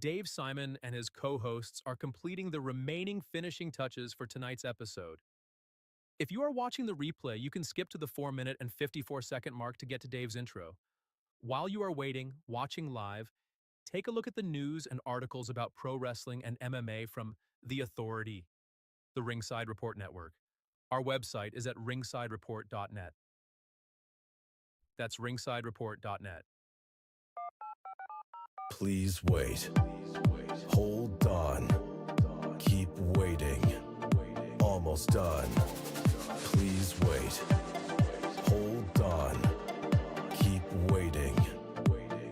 Dave Simon and his co-hosts are completing the remaining finishing touches for tonight's episode. If you are watching the replay, you can skip to the 4-minute and 54-second mark to get to Dave's intro. While you are waiting, watching live, take a look at the news and articles about pro wrestling and MMA from The Authority, the Ringside Report Network. Our website is at ringsidereport.net. That's ringsidereport.net. Please wait. Hold on. Keep waiting. Almost done. Please wait. Hold on. Keep waiting.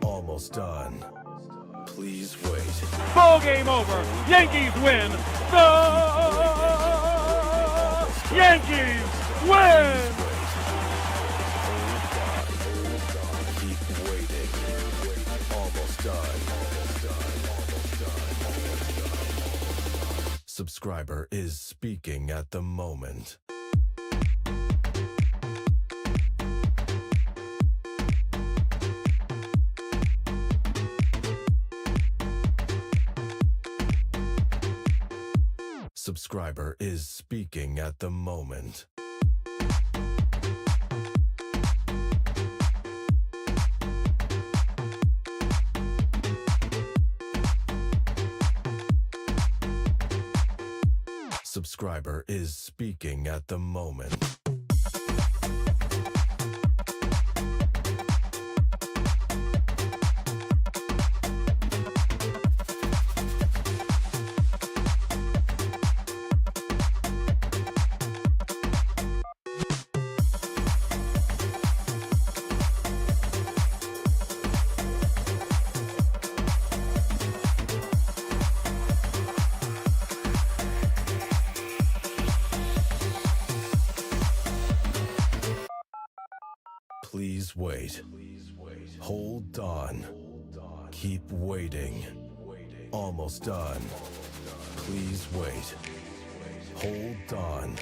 Almost done. Please wait. Ball game over. Yankees win. The Yankees win. Keep waiting. Almost done. Subscriber is speaking at the moment. Subscriber is speaking at the moment. Subscriber is speaking at the moment. Please wait. Hold on. Keep waiting. Almost done. Please wait. Hold on.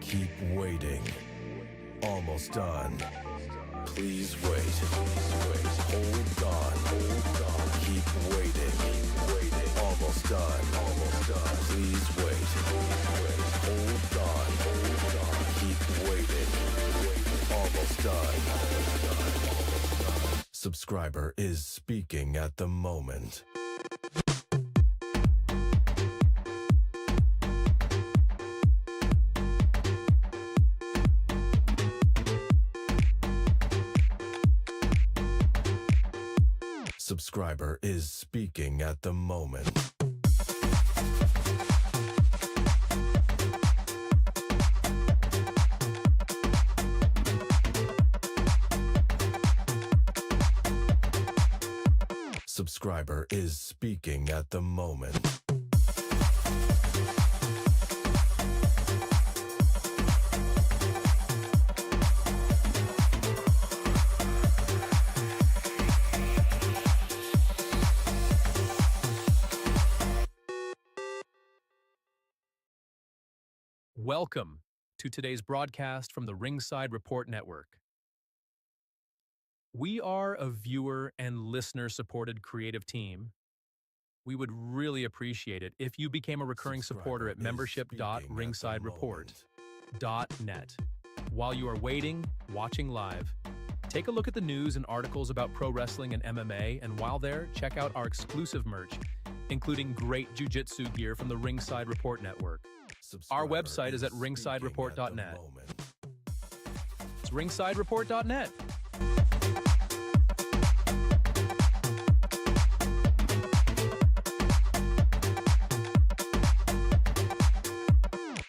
Keep waiting. Almost done. Please wait. Hold on. Keep waiting. Almost done. Please wait. Hold on. Keep waiting. Almost done. Subscriber is speaking at the moment. Subscriber is speaking at the moment. Subscriber is speaking at the moment. Welcome to today's broadcast from the Ringside Report Network. We are a viewer and listener-supported creative team. We would really appreciate it if you became a recurring supporter at membership.ringsidereport.net. While you are waiting, watching live, take a look at the news and articles about pro wrestling and MMA, and while there, check out our exclusive merch, including great jiu-jitsu gear from the Ringside Report Network. Our website is at ringsidereport.net. It's ringsidereport.net.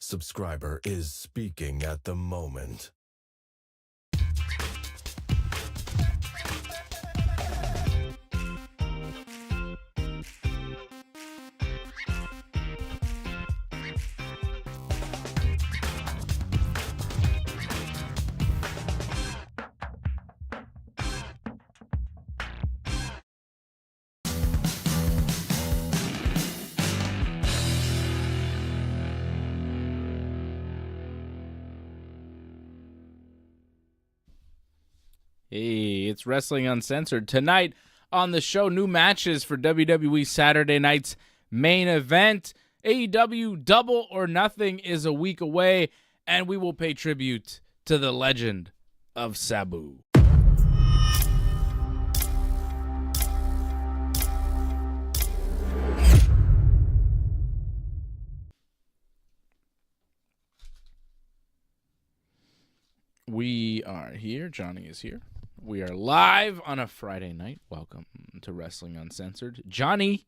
Subscriber is speaking at the moment. Hey, it's Wrestling Uncensored. Tonight, on the show. New matches for WWE Saturday night's main event. AEW Double or Nothing is a week away, and we will pay tribute to the legend of Sabu. We are here. Johnny is here. We are live on a Friday night. Welcome to Wrestling Uncensored. Johnny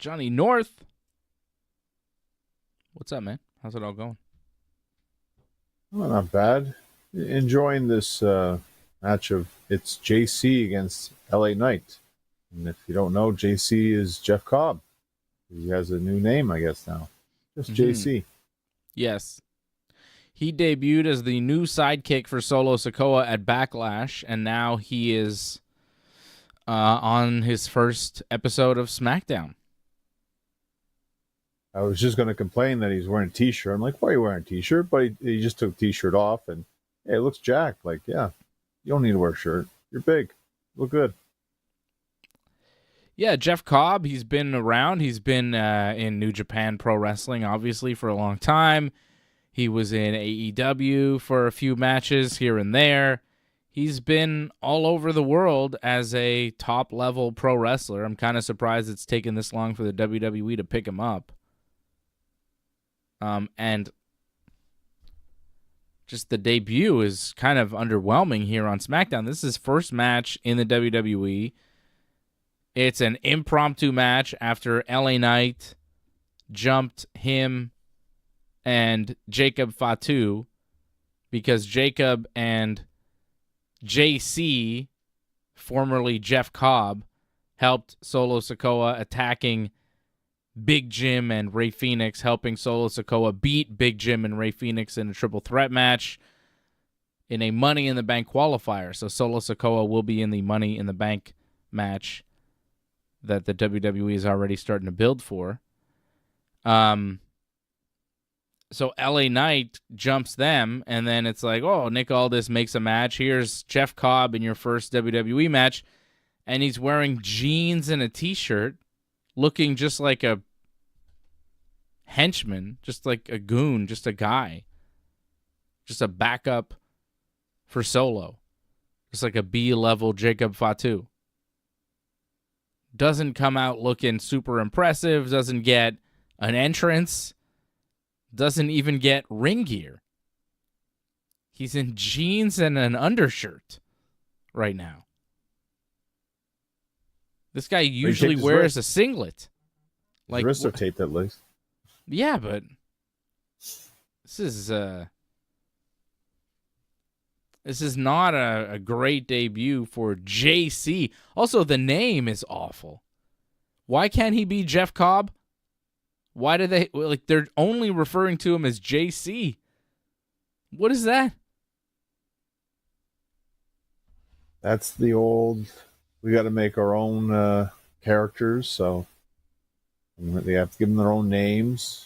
North. What's up, man? How's it all going? Well, not bad. Enjoying this match of it's JC against LA Knight. And if you don't know, JC is Jeff Cobb. He has a new name, I guess, now. Just JC. Yes. He debuted as the new sidekick for Solo Sikoa at Backlash, and now he is on his first episode of SmackDown. I was just going to complain that he's wearing a T-shirt. I'm like, why are you wearing a T-shirt? But he just took the T-shirt off, and hey, it looks jacked. Like, yeah, you don't need to wear a shirt. You're big. Look good. Yeah, Jeff Cobb, he's been around. He's been in New Japan Pro Wrestling, obviously, for a long time. He was in AEW for a few matches here and there. He's been all over the world as a top-level pro wrestler. I'm kind of surprised it's taken this long for the WWE to pick him up. And just the debut is kind of underwhelming here on SmackDown. This is his first match in the WWE. It's an impromptu match after LA Knight jumped him and Jacob Fatu because Jacob and JC, formerly Jeff Cobb, helped Solo Sikoa attacking Big Jim and Rey Fenix, helping Solo Sikoa beat Big Jim and Rey Fenix in a triple threat match in a Money in the Bank qualifier. So Solo Sikoa will be in the Money in the Bank match that the WWE is already starting to build for. So LA Knight jumps them, and then it's like, oh, Nick Aldis makes a match. Here's Jeff Cobb in your first WWE match, and he's wearing jeans and a T-shirt, looking just like a henchman, just like a goon, just a guy, just a backup for Solo, just like a B-level Jacob Fatu. Doesn't come out looking super impressive, doesn't get an entrance, doesn't even get ring gear. He's in jeans and an undershirt right now. This guy usually wears a singlet. Like wrists are taped at least. Yeah, but this is not a great debut for JC. Also, the name is awful. Why can't he be Jeff Cobb? Why do they, like, they're only referring to him as JC? What is that? That's the old, we got to make our own characters, so they have to give them their own names,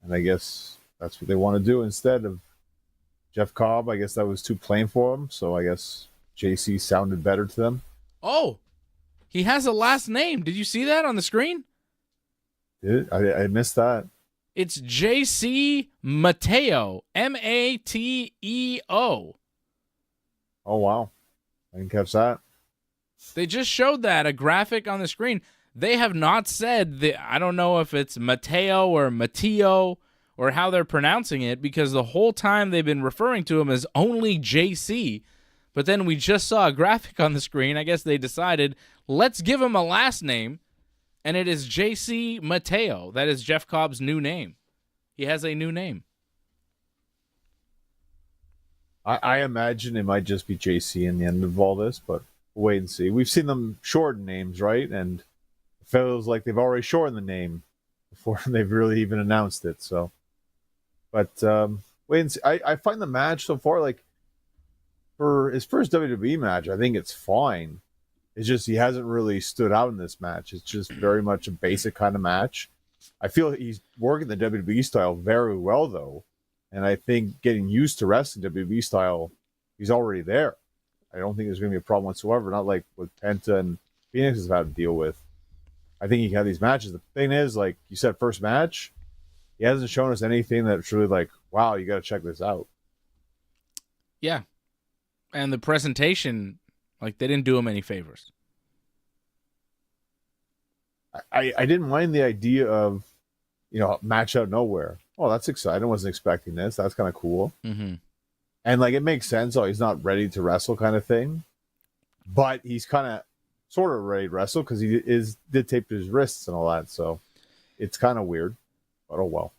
and I guess that's what they want to do instead of Jeff Cobb. I guess that was too plain for them, so I guess JC sounded better to them. Oh, he has a last name. Did you see that on the screen? I missed that. It's JC Mateo, Mateo. Oh, wow. I didn't catch that. They just showed that, a graphic on the screen. They have not said, I don't know if it's Mateo or Mateo or how they're pronouncing it, because the whole time they've been referring to him as only JC. But then we just saw a graphic on the screen. I guess they decided, let's give him a last name. And it is JC Mateo. That is Jeff Cobb's new name. He has a new name. I imagine it might just be JC in the end of all this, but we'll wait and see. We've seen them shorten names, right? And it feels like they've already shortened the name before they've really even announced it. So, but wait and see. I find the match so far, like, for his first WWE match, I think it's fine. It's just he hasn't really stood out in this match. It's just very much a basic kind of match. I feel he's working the WWE style very well, though. And I think getting used to wrestling WWE style, he's already there. I don't think there's going to be a problem whatsoever. Not like with Penta and Phoenix has had to deal with. I think he had these matches. The thing is, like you said, first match, he hasn't shown us anything that's really like, wow, you got to check this out. Yeah. And the presentation, like, they didn't do him any favors. I didn't mind the idea of, match out of nowhere. Oh, that's exciting. I wasn't expecting this. That's kind of cool. Mm-hmm. And, like, it makes sense. Oh, he's not ready to wrestle kind of thing. But he's kind of sort of ready to wrestle because he did tape his wrists and all that. So it's kind of weird. But oh, well.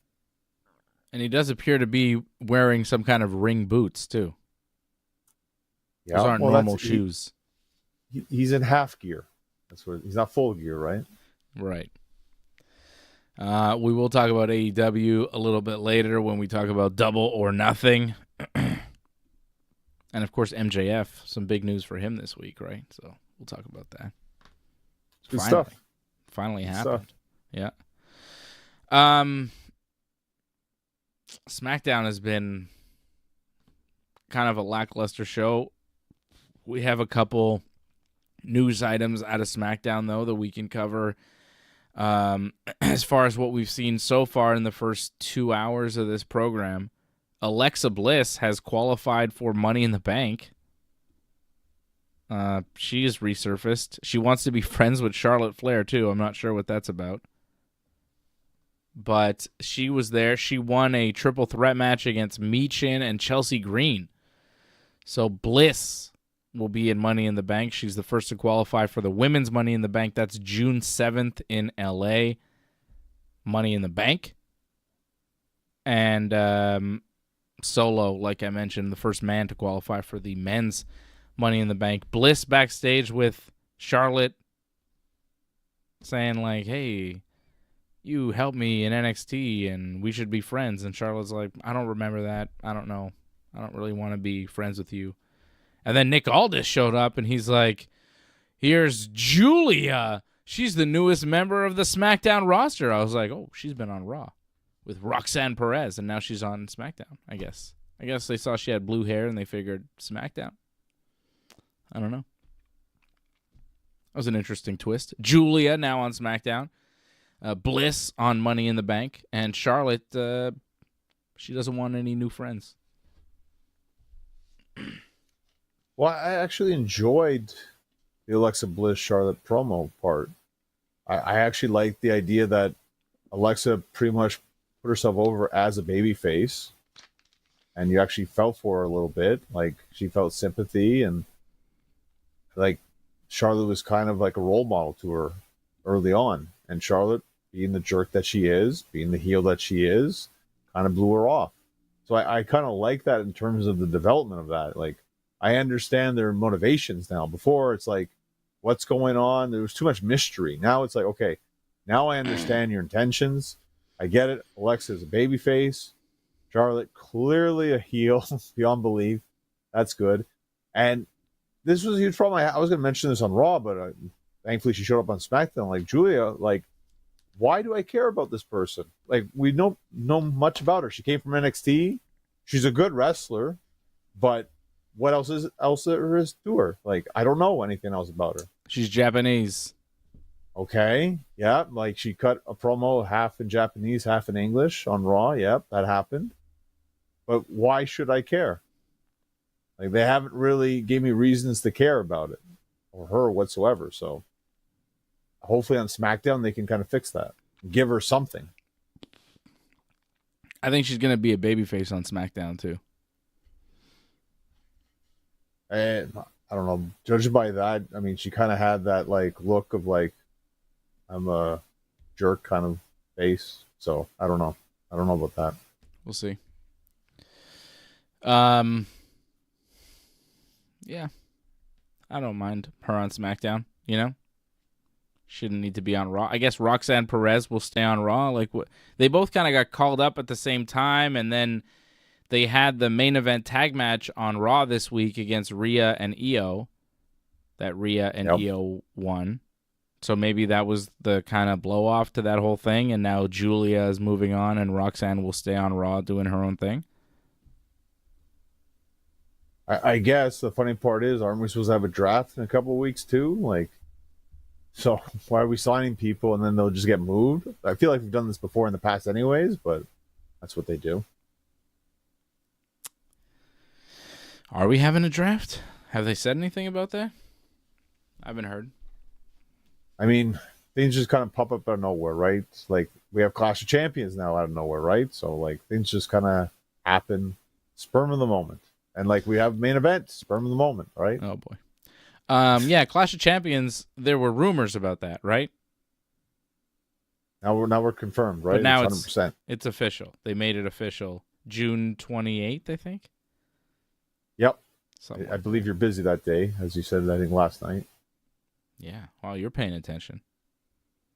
And he does appear to be wearing some kind of ring boots, too. Yeah, those aren't normal shoes. He's in half gear. That's what he's not full gear, right? Right. We will talk about AEW a little bit later when we talk about Double or Nothing. And, of course, MJF. Some big news for him this week, right? So we'll talk about that. Good stuff. Finally Good happened. Stuff. Yeah. SmackDown has been kind of a lackluster show. We have a couple news items out of SmackDown, though, that we can cover. As far as what we've seen so far in the first 2 hours of this program, Alexa Bliss has qualified for Money in the Bank. She is resurfaced. She wants to be friends with Charlotte Flair, too. I'm not sure what that's about. But she was there. She won a triple threat match against Michin and Chelsea Green. So Bliss will be in Money in the Bank. She's the first to qualify for the women's Money in the Bank. That's June 7th in LA. Money in the Bank. And Solo, like I mentioned, the first man to qualify for the men's Money in the Bank. Bliss backstage with Charlotte saying, like, hey, you helped me in NXT and we should be friends. And Charlotte's like, I don't remember that. I don't know. I don't really want to be friends with you. And then Nick Aldis showed up and he's like, here's Julia. She's the newest member of the SmackDown roster. I was like, oh, she's been on Raw with Roxanne Perez, and now she's on SmackDown, I guess. I guess they saw she had blue hair and they figured SmackDown. I don't know. That was an interesting twist. Julia now on SmackDown. Bliss on Money in the Bank. And Charlotte, she doesn't want any new friends. Well, I actually enjoyed the Alexa Bliss Charlotte promo part. I actually liked the idea that Alexa pretty much put herself over as a babyface, and you actually felt for her a little bit. Like, she felt sympathy, and like Charlotte was kind of like a role model to her early on. And Charlotte, being the jerk that she is, being the heel that she is, kind of blew her off. So I kind of like that in terms of the development of that. Like, I understand their motivations now. Before, it's like, what's going on? There was too much mystery. Now it's like, okay, now I understand your intentions. I get it. Alexa's a babyface. Charlotte, clearly a heel beyond belief. That's good. And this was a huge problem. I was going to mention this on Raw, but thankfully she showed up on SmackDown. Like, Julia, like, why do I care about this person? Like, we don't know much about her. She came from NXT. She's a good wrestler, but what else there is to her? Like, I don't know anything else about her. She's Japanese. Okay, yeah, like she cut a promo half in Japanese, half in English on Raw. Yep, that happened. But why should I care? Like, they haven't really gave me reasons to care about it or her whatsoever. So hopefully on SmackDown they can kind of fix that. Give her something. I think she's going to be a babyface on SmackDown too. And I don't know. Judging by that, I mean, she kind of had that like look of like, I'm a jerk kind of face. So I don't know. I don't know about that. We'll see. Yeah. I don't mind her on SmackDown, you know? Shouldn't need to be on Raw. I guess Roxanne Perez will stay on Raw. Like, what? They both kind of got called up at the same time, and then they had the main event tag match on Raw this week against Rhea and Io. That Rhea and Io won. So maybe that was the kind of blow off to that whole thing, and now Julia is moving on, and Roxanne will stay on Raw doing her own thing. I guess the funny part is, aren't we supposed to have a draft in a couple of weeks too? Like, So why are we signing people and then they'll just get moved? I feel like we've done this before in the past anyways, but that's what they do. Are we having a draft? Have they said anything about that? I haven't heard. I mean, things just kind of pop up out of nowhere, right? Like we have Clash of Champions now out of nowhere, right? So like things just kind of happen, sperm of the moment, and like we have main event, sperm of the moment, right? Oh boy. Yeah, Clash of Champions. There were rumors about that, right? Now we're confirmed, right? But now it's 100%. It's official. They made it official June 28th, I think. Yep. Something I believe you're busy that day, as you said, I think last night. Yeah. Wow, you're paying attention.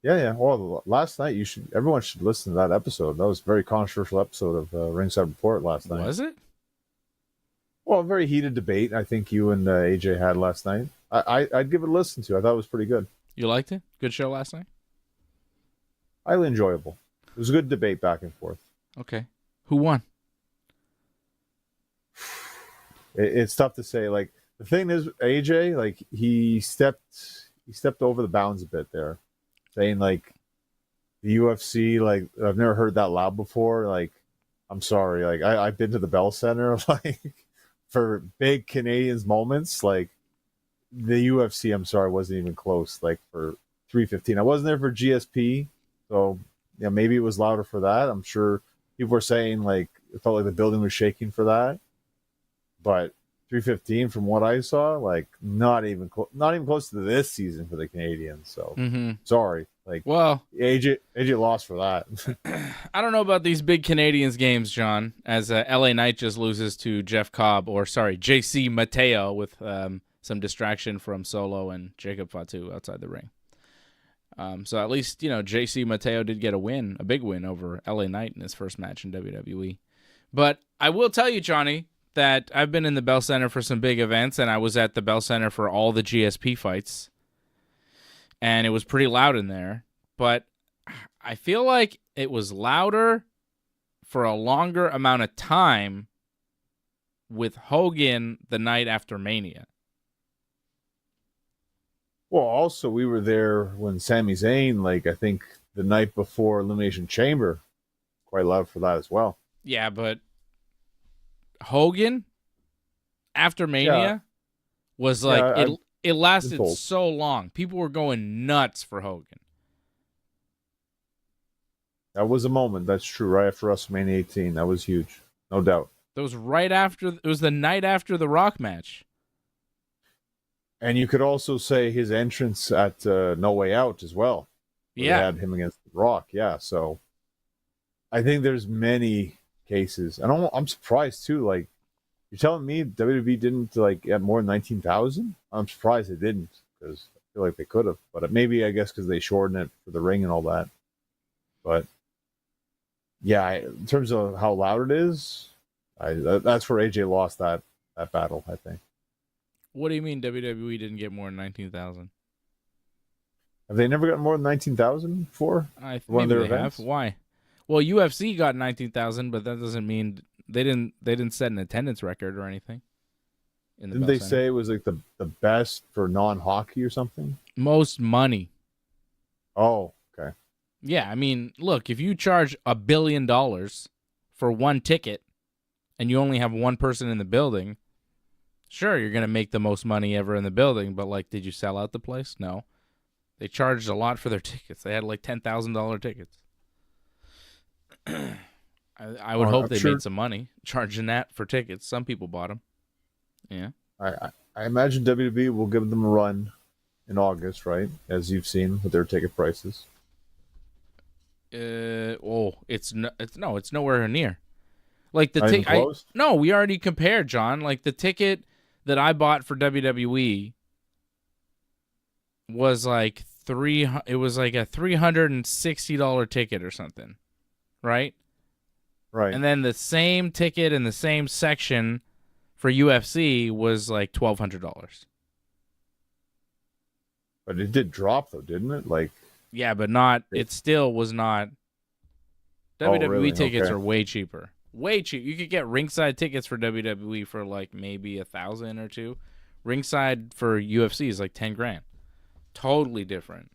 Yeah. Well, last night everyone should listen to that episode. That was a very controversial episode of Ringside Report last night. Was it? Well, a very heated debate. I think you and AJ had last night. I'd give it a listen to. I thought it was pretty good. You liked it? Good show last night? Highly enjoyable. It was a good debate back and forth. Okay. Who won? It's tough to say. Like the thing is, AJ, like he stepped over the bounds a bit there, saying like the UFC, like I've never heard that loud before. Like I'm sorry, like I've been to the Bell Center, like for big Canadians moments, like the UFC. I'm sorry, wasn't even close. Like for 315, I wasn't there for GSP, so yeah, maybe it was louder for that. I'm sure people were saying like it felt like the building was shaking for that. But 315, from what I saw, like not even close to this season for the Canadians. So sorry, like well, AJ lost for that. I don't know about these big Canadians games, John. As LA Knight just loses to JC Mateo with some distraction from Solo and Jacob Fatu outside the ring. So at least JC Mateo did get a big win over LA Knight in his first match in WWE. But I will tell you, Johnny, that I've been in the Bell Center for some big events, and I was at the Bell Center for all the GSP fights, and it was pretty loud in there, but I feel like it was louder for a longer amount of time with Hogan the night after Mania. Well, also we were there when Sami Zayn, like I think the night before Elimination Chamber, quite loud for that as well. Yeah, but Hogan after Mania was like it lasted so long. People were going nuts for Hogan. That was a moment. That's true. Right after WrestleMania 18, that was huge, no doubt. That was right after. It was the night after the Rock match. And you could also say his entrance at No Way Out as well. Yeah, they had him against the Rock. Yeah, so I think there's many cases, and I'm surprised too. Like you're telling me WWE didn't like get more than 19,000? I'm surprised they didn't, because I feel like they could have. But maybe I guess because they shortened it for the ring and all that. But yeah, in terms of how loud it is, that's where AJ lost that battle, I think. What do you mean WWE didn't get more than 19,000? Have they never gotten more than 19,000 before? One of their events? Why? Well, UFC got 19,000, but that doesn't mean they didn't set an attendance record or anything. Didn't they say it was like the best for non-hockey or something? Most money. Oh, okay. Yeah, I mean, look, if you charge $1 billion for one ticket and you only have one person in the building, sure, you're going to make the most money ever in the building, but like, did you sell out the place? No. They charged a lot for their tickets. They had like $10,000 tickets. I would hope they made some money charging that for tickets. Some people bought them. Yeah. I imagine WWE will give them a run in August, right? As you've seen with their ticket prices. It's nowhere near. Like the ticket. No, we already compared, John. Like the ticket that I bought for WWE was like it was like a $360 ticket or something. Right? Right. And then the same ticket in the same section for UFC was like $1,200. But it did drop though, didn't it? Like, yeah, but not. It still was not. WWE really? tickets Okay. are way cheaper. Way cheap. You could get ringside tickets for WWE for like maybe $1,000 or $2,000. Ringside for UFC is like $10,000. Totally different.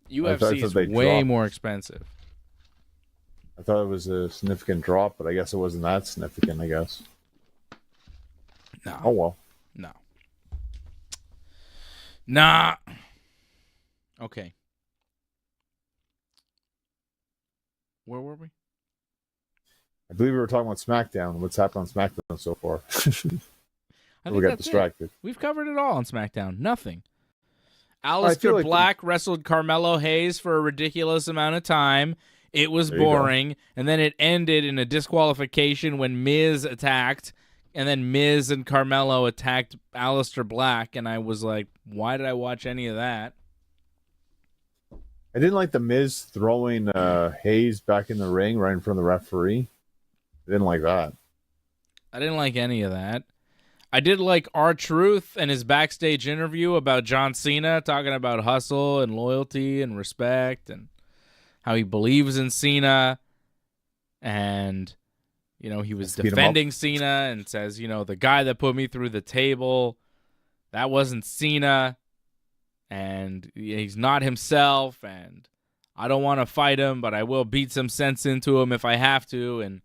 I UFC thought is they way dropped. more expensive. I thought it was a significant drop, but I guess it wasn't that significant, I guess. No. Oh, well. No. Nah. Okay. Where were we? I believe we were talking about SmackDown. What's happened on SmackDown so far? I we think got that's distracted. it. We've covered it all on SmackDown. Nothing. feel Aleister like Black wrestled Carmelo Hayes for a ridiculous amount of time. It was There you go. boring, and then it ended in a disqualification when Miz attacked, and then Miz and Carmelo attacked Aleister Black, and I was like, why did I watch any of that? I didn't like the Miz throwing Hayes back in the ring right in front of the referee. I didn't like that. I didn't like any of that. I did like R-Truth and his backstage interview about John Cena, talking about hustle and loyalty and respect and how he believes in Cena. And, you know, he was Let's beat him defending Cena and says, you know, the guy that put me through the table, that wasn't Cena. And he's not himself. And I don't want to fight him, but I will beat some sense into him if I have to. And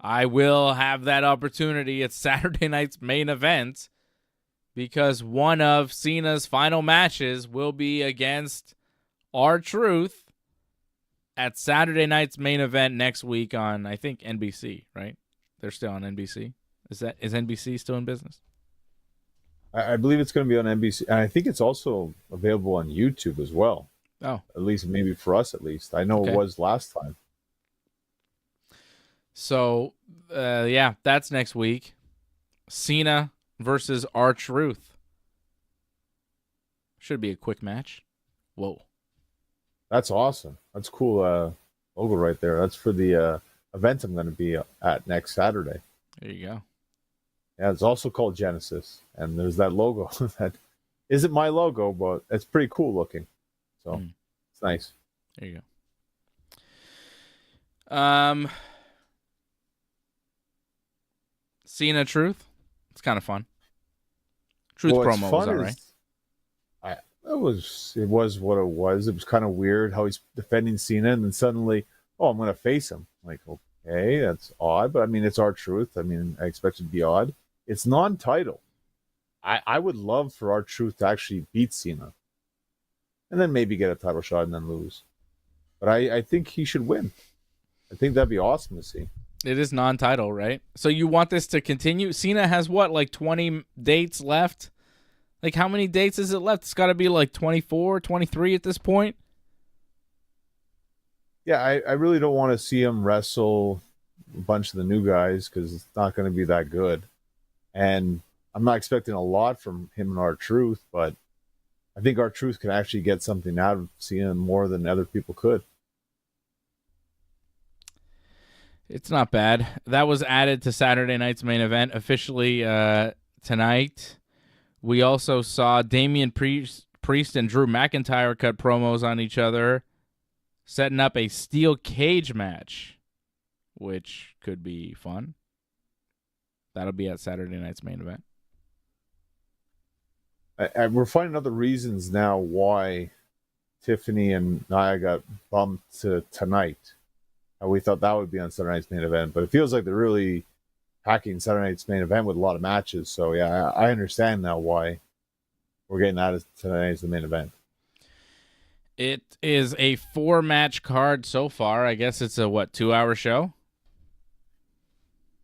I will have that opportunity at Saturday night's main event because one of Cena's final matches will be against R-Truth at Saturday night's main event next week on, I think, NBC, right? They're still on NBC. Is NBC still in business? I believe it's going to be on NBC, and I think it's also available on YouTube as well. Oh. At least, maybe for us at least. I know Okay. it was last time. So, yeah, that's next week. Cena versus R-Truth. Should be a quick match. Whoa. That's awesome. That's cool logo right there. That's for the event I'm going to be at next Saturday. There you go. Yeah, it's also called Genesis, and there's that logo that isn't my logo, but it's pretty cool looking. So it's nice. There you go. Cena Truth. It's kind of fun. Truth What's promo was fun all is- right. It was what it was. It was kind of weird how he's defending Cena, and then suddenly, I'm going to face him. Like, okay, that's odd, but I mean, it's R-Truth. I mean, I expect it to be odd. It's non-title. I would love for R-Truth to actually beat Cena, and then maybe get a title shot and then lose. But I think he should win. I think that'd be awesome to see. It is non-title, right? So you want this to continue? Cena has what, like 20 dates left? Like, how many dates is it left? It's got to be like 24, 23 at this point. Yeah, I really don't want to see him wrestle a bunch of the new guys because it's not going to be that good. And I'm not expecting a lot from him and R-Truth, but I think R-Truth can actually get something out of Cena more than other people could. It's not bad. That was added to Saturday night's main event officially tonight. We also saw Damian Priest and Drew McIntyre cut promos on each other, setting up a steel cage match, which could be fun. That'll be at Saturday night's main event. We're finding other reasons now why Tiffany and Nia got bumped to tonight. We thought that would be on Saturday night's main event, but it feels like they're really packing Saturday night's main event with a lot of matches. So yeah, I understand now why we're getting that as tonight as the main event. It is a 4-match card so far. I guess it's a 2-hour show?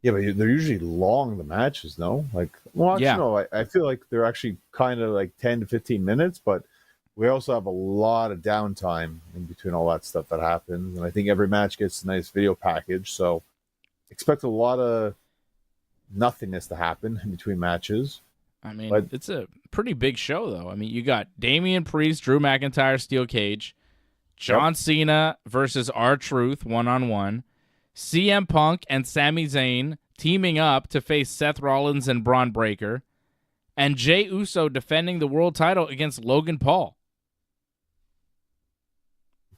Yeah, but they're usually long, the matches, no? No, I feel like they're actually kind of like 10 to 15 minutes, but we also have a lot of downtime in between all that stuff that happens. And I think every match gets a nice video package. So expect a lot of nothingness to happen in between matches. I mean, it's a pretty big show, though. I mean, you got Damian Priest, Drew McIntyre, steel cage, John Cena versus R-Truth 1-on-1, CM Punk and Sami Zayn teaming up to face Seth Rollins and Braun Breaker, and Jey Uso defending the world title against Logan Paul.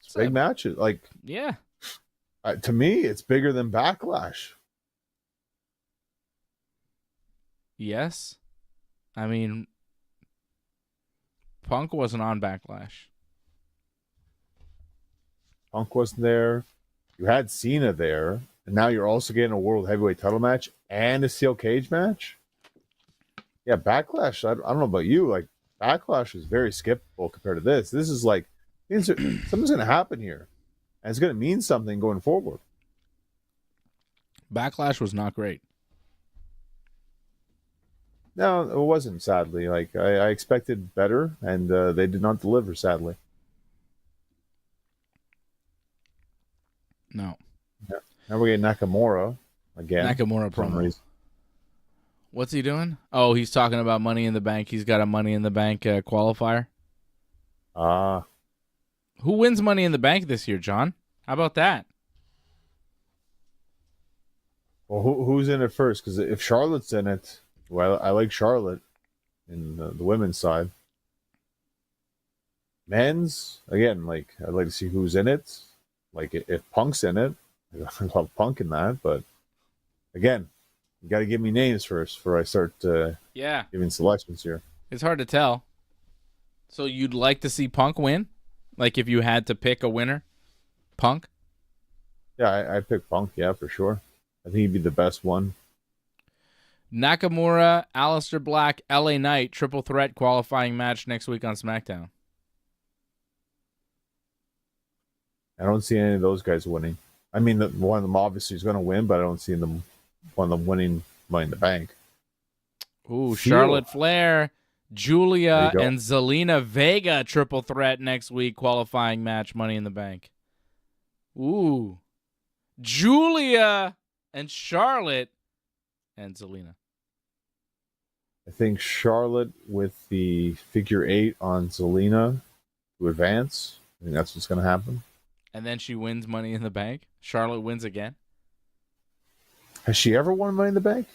It's big matches. Yeah. To me, it's bigger than Backlash. Yes. I mean, Punk wasn't on Backlash. Punk wasn't there. You had Cena there, and now you're also getting a World Heavyweight title match and a steel cage match. Yeah, Backlash. I don't know about you. Like, Backlash is very skippable compared to this. This is like something's going to happen here, and it's going to mean something going forward. Backlash was not great. No, it wasn't. Sadly, like I expected better, and they did not deliver. Sadly. No. Yeah. Now we're getting Nakamura again. Nakamura promo. What's he doing? Oh, he's talking about Money in the Bank. He's got a Money in the Bank qualifier. Who wins Money in the Bank this year, John? How about that? Well, who's in it first? Because if Charlotte's in it, well, I like Charlotte in the women's side. Men's, again, like I'd like to see who's in it. Like if Punk's in it, I love Punk in that. But again, you got to give me names first before I start giving selections here. It's hard to tell. So you'd like to see Punk win? Like if you had to pick a winner? Punk? Yeah, I pick Punk, yeah, for sure. I think he'd be the best one. Nakamura, Aleister Black, LA Knight, triple threat qualifying match next week on SmackDown. I don't see any of those guys winning. I mean, one of them obviously is going to win, but I don't see one of them winning Money in the Bank. Ooh, Charlotte Flair, Julia, and Zelina Vega triple threat next week qualifying match Money in the Bank. Ooh, Julia and Charlotte and Zelina. I think Charlotte with the figure 8 on Zelina to advance. I think that's what's going to happen. And then she wins Money in the Bank. Charlotte wins again. Has she ever won Money in the Bank?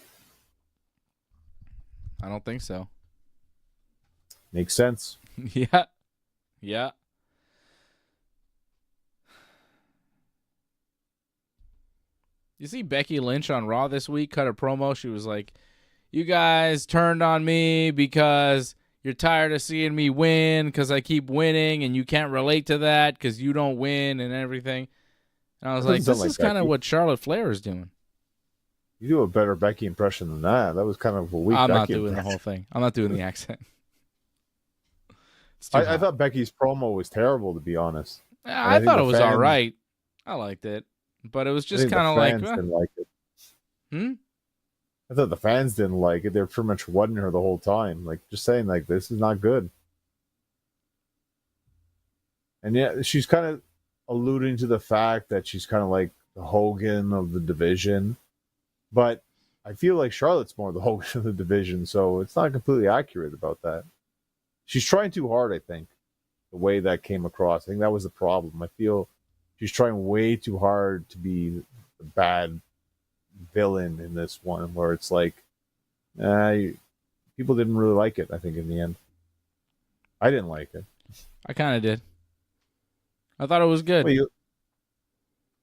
I don't think so. Makes sense. Yeah. Yeah. You see Becky Lynch on Raw this week cut a promo. She was like, you guys turned on me because you're tired of seeing me win because I keep winning and you can't relate to that because you don't win and everything. And I was like, this is kind of what Charlotte Flair is doing. You do a better Becky impression than that. That was kind of a weak I'm Becky not doing impression. the whole thing. I'm not doing the accent. I thought Becky's promo was terrible, to be honest. I thought it was all right. I liked it. But it was just kind of like... didn't like it. Hmm? I thought the fans didn't like it. They were pretty much wanting her the whole time. Like, just saying, like, this is not good. And yeah, she's kind of alluding to the fact that she's kind of like the Hogan of the division. But I feel like Charlotte's more the Hogan of the division, so it's not completely accurate about that. She's trying too hard, I think, the way that came across. I think that was the problem. I feel she's trying way too hard to be the bad villain in this one, where it's like, people didn't really like it, I think, in the end. I didn't like it. I kind of did. I thought it was good. Well,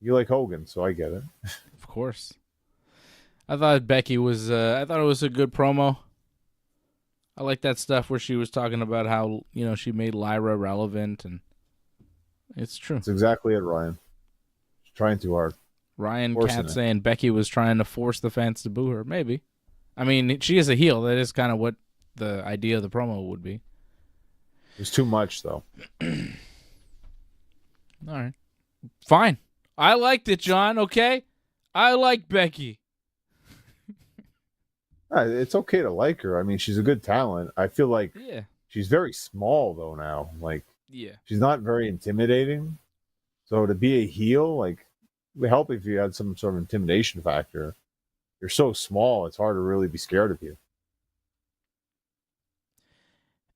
you like Hogan, so I get it. Of course. I thought Becky was, I thought it was a good promo. I like that stuff where she was talking about how, she made Lyra relevant, and it's true. That's exactly it, Ryan. She's trying too hard. Ryan Cat saying Becky was trying to force the fans to boo her. Maybe. I mean, she is a heel. That is kind of what the idea of the promo would be. It's too much, though. All right. Fine. I liked it, John, okay? I like Becky. It's okay to like her. I mean, she's a good talent. I feel like she's very small, though, now. Like, she's not very intimidating. So to be a heel, like, it would help if you had some sort of intimidation factor. You're so small, it's hard to really be scared of you.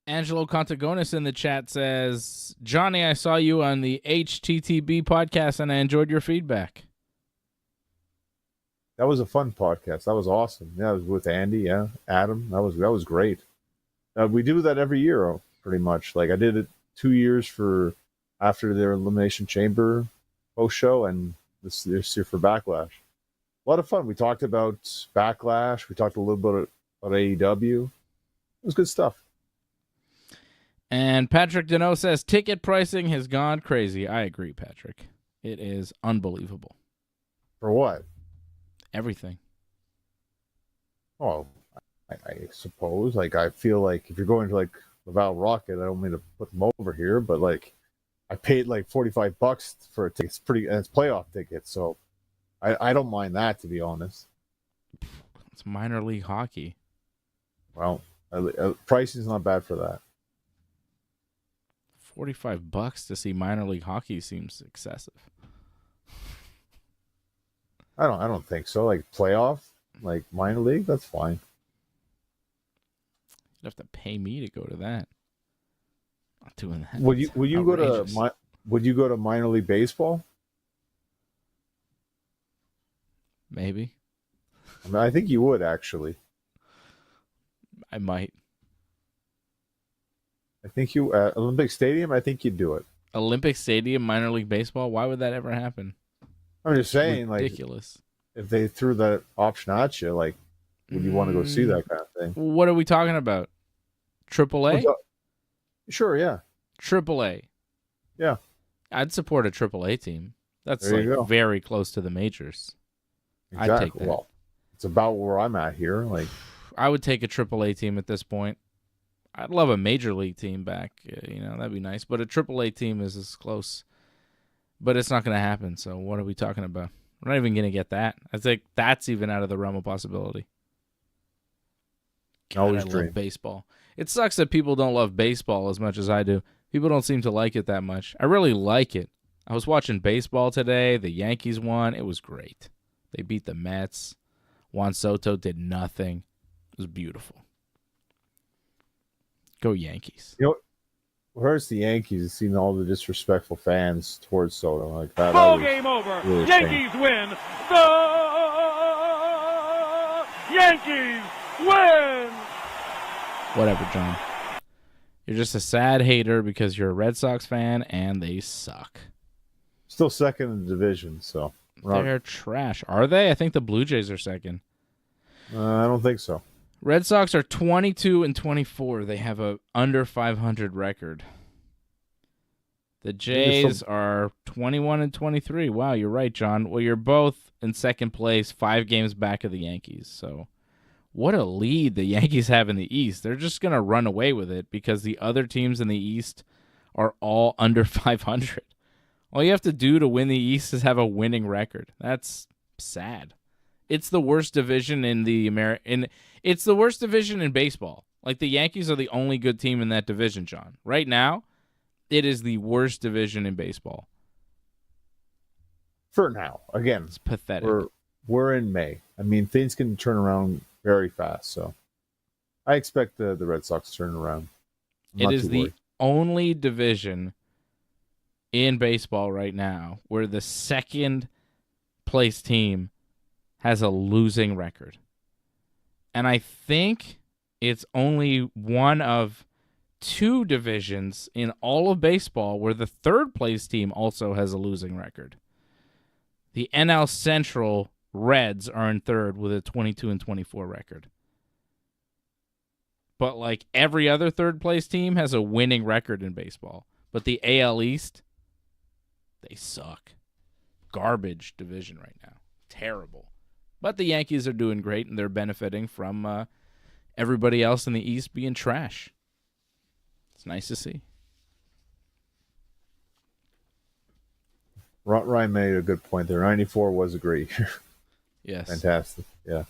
Angelo Contagonis in the chat says, Johnny, I saw you on the HTTB podcast and I enjoyed your feedback. That was a fun podcast. That was awesome. Yeah, I was with Andy, yeah, Adam. That was great. We do that every year, pretty much. Like, I did it 2 years after their Elimination Chamber post show, and this year for Backlash. A lot of fun. We talked about Backlash. We talked a little bit about AEW. It was good stuff. And Patrick Deneau says ticket pricing has gone crazy. I agree, Patrick. It is unbelievable. For what? Everything. Oh, I suppose. Like, I feel like if you're going to like Laval Rocket, I don't mean to put them over here, but like, I paid like $45 for a ticket. It's pretty, and it's playoff tickets, so I don't mind that, to be honest. It's minor league hockey. Well, pricing's not bad for that. $45 to see minor league hockey seems excessive. I don't think so. Like playoff, like minor league, that's fine. You'd have to pay me to go to that. Not doing that. Would you Outrageous. go to minor league baseball? Maybe. I mean, I think you would actually. I might. I think you Olympic Stadium. I think you'd do it. Olympic Stadium, minor league baseball. Why would that ever happen? I'm just saying, Ridiculous. Like, if they threw that option at you, like, would you want to go see that kind of thing? What are we talking about? AAA? Sure, yeah. AAA. Yeah. I'd support a AAA team. That's There you go. very close to the majors. Exactly. I'd take that. Well, it's about where I'm at here. Like, I would take a AAA team at this point. I'd love a major league team back. That'd be nice. But a AAA team is as close. But it's not going to happen. So what are we talking about? We're not even going to get that. I think that's even out of the realm of possibility. God, always I dream. love baseball. It sucks that people don't love baseball as much as I do. People don't seem to like it that much. I really like it. I was watching baseball today. The Yankees won. It was great. They beat the Mets. Juan Soto did nothing. It was beautiful. Go Yankees. You know, what hurts the Yankees is seeing all the disrespectful fans towards Soto. Like that. Ball always game over. really Yankees win. The Yankees win. Whatever, John. You're just a sad hater because you're a Red Sox fan and they suck. Still second in the division, so They're trash. Are they? I think the Blue Jays are second. I don't think so. Red Sox are 22-24. They have a under 500 record. The Jays are 21-23. Wow, you're right, John. Well, you're both in second place, 5 games back of the Yankees. So, what a lead the Yankees have in the East. They're just going to run away with it because the other teams in the East are all under 500. All you have to do to win the East is have a winning record. That's sad. It's the worst division in the It's the worst division in baseball. Like, the Yankees are the only good team in that division, John. Right now, it is the worst division in baseball. For now, again, It's pathetic. we're in May. I mean, things can turn around very fast. So, I expect the Red Sox to turn around. It is the only division in baseball right now where the second place team has a losing record. And I think it's only one of 2 divisions in all of baseball where the third place team also has a losing record. The NL Central Reds are in third with a 22-24 record. But like every other third place team has a winning record in baseball. But the AL East, they suck. Garbage division right now. Terrible. But the Yankees are doing great, and they're benefiting from everybody else in the East being trash. It's nice to see. Ryan made a good point there. 94 was a great year. Yes. Fantastic. Yeah.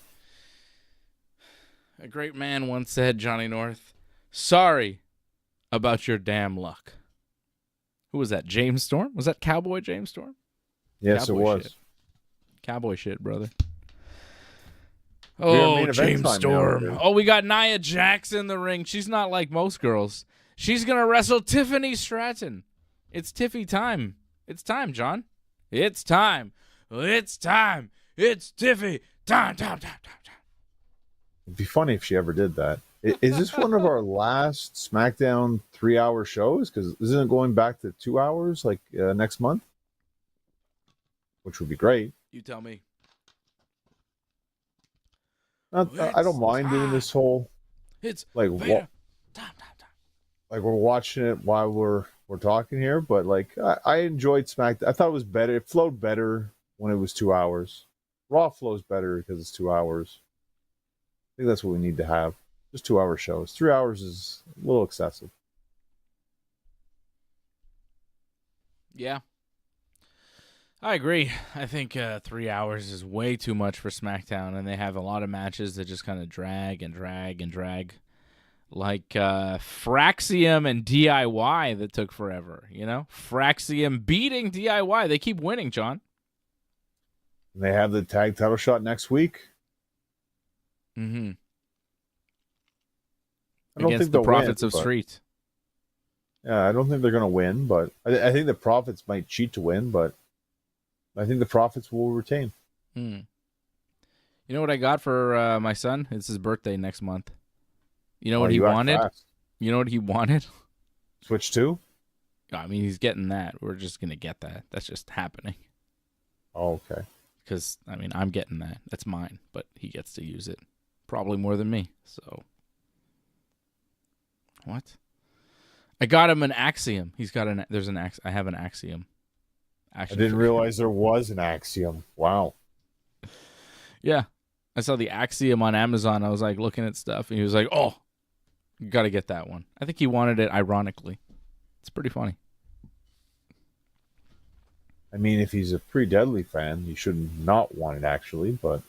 A great man once said, Johnny North, sorry about your damn luck. Who was that? James Storm? Was that Cowboy James Storm? Yes, Cowboy it was. shit. Cowboy shit, brother. We are Oh, main event James time now, Storm. dude. Oh, we got Nia Jax in the ring. She's not like most girls. She's going to wrestle Tiffany Stratton. It's Tiffy time. It's time, John. It's time. It's time. It's Tiffy time. It'd be funny if she ever did that. Is this one of our last SmackDown 3-hour shows? Because isn't it going back to 2 hours like next month? Which would be great. You tell me. I don't mind doing this whole It's like Vader. what. Time. like we're watching it while we're talking here, but like I enjoyed SmackDown. I thought it was better. It flowed better when it was 2 hours. Raw flows better because it's 2 hours. I think that's what we need to have. Just 2 hour shows. 3 hours is a little excessive. Yeah. I agree. I think 3 hours is way too much for SmackDown, and they have a lot of matches that just kind of drag and drag and drag. Like Fraxium and DIY that took forever, you know? Fraxium beating DIY. They keep winning, John. And they have the tag title shot next week. Mm-hmm. I don't Against think the they'll Prophets win, of but- Street. Yeah, I don't think they're going to win, but I think the Profits might cheat to win, but I think the Profits will retain. Hmm. You know what I got for my son? It's his birthday next month. You know what he you act wanted? fast. You know what he wanted? Switch 2? I mean, he's getting that. We're just going to get that. That's just happening. Oh, okay. Because, I mean, I'm getting that. That's mine, but he gets to use it. Probably more than me, so. What? I got him an Axiom. He's got an, there's an, I have an Axiom. I didn't realize there was an Axiom. Wow. Yeah. I saw the Axiom on Amazon. I was like looking at stuff, and he was like, oh, you got to get that one. I think he wanted it ironically. It's pretty funny. I mean, if he's a Pretty Deadly fan, he should not want it actually, but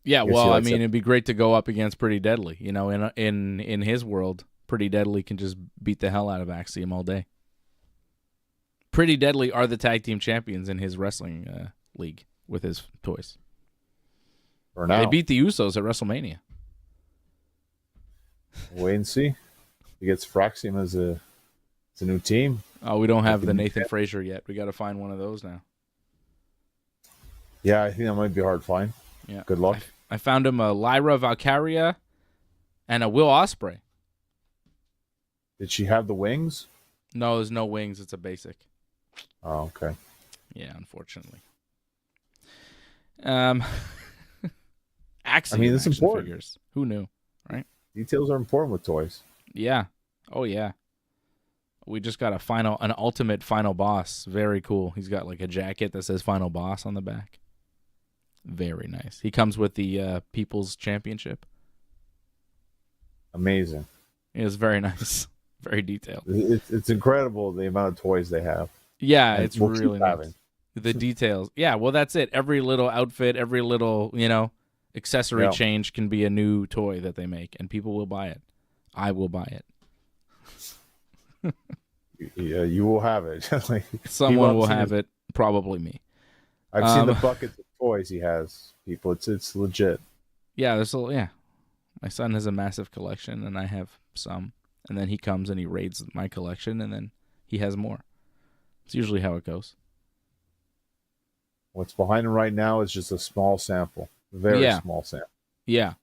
Yeah, guess well, he I likes mean, it. it'd be great to go up against Pretty Deadly. You know, in his world, Pretty Deadly can just beat the hell out of Axiom all day. Pretty Deadly are the tag team champions in his wrestling league with his toys. for now, They beat the Usos at WrestleMania. wait and see. He gets Fraxium as a new team. Oh, we don't have Like the a- Nathan Frazier yet. We got to find one of those now. Yeah, I think that might be hard to find. Yeah. Good luck. I found him a Lyra Valkyria and a Will Ospreay. Did she have the wings? No, there's no wings. It's a basic. Oh, okay. Yeah, unfortunately. Axiom I mean, it's action important. figures. Who knew? Details are important with toys. Yeah. Oh yeah. We just got an ultimate final boss. Very cool. He's got like a jacket that says final boss on the back. Very nice. He comes with the People's Championship. Amazing. It's very nice. Very detailed. It's incredible the amount of toys they have. Yeah, And it's we'll keep really nice. having. The details. Yeah, well that's it. Every little outfit, every little, accessory Yeah. change can be a new toy that they make, and people will buy it. I will buy it. Yeah, you will have it. Like, Someone will loves it. have it. Probably me. I've seen the Um, buckets of toys he has. People, it's legit. Yeah, my son has a massive collection, and I have some. And then he comes and he raids my collection, and then he has more. It's usually how it goes. What's behind him right now is just a small sample, very Yeah. small sample. Yeah.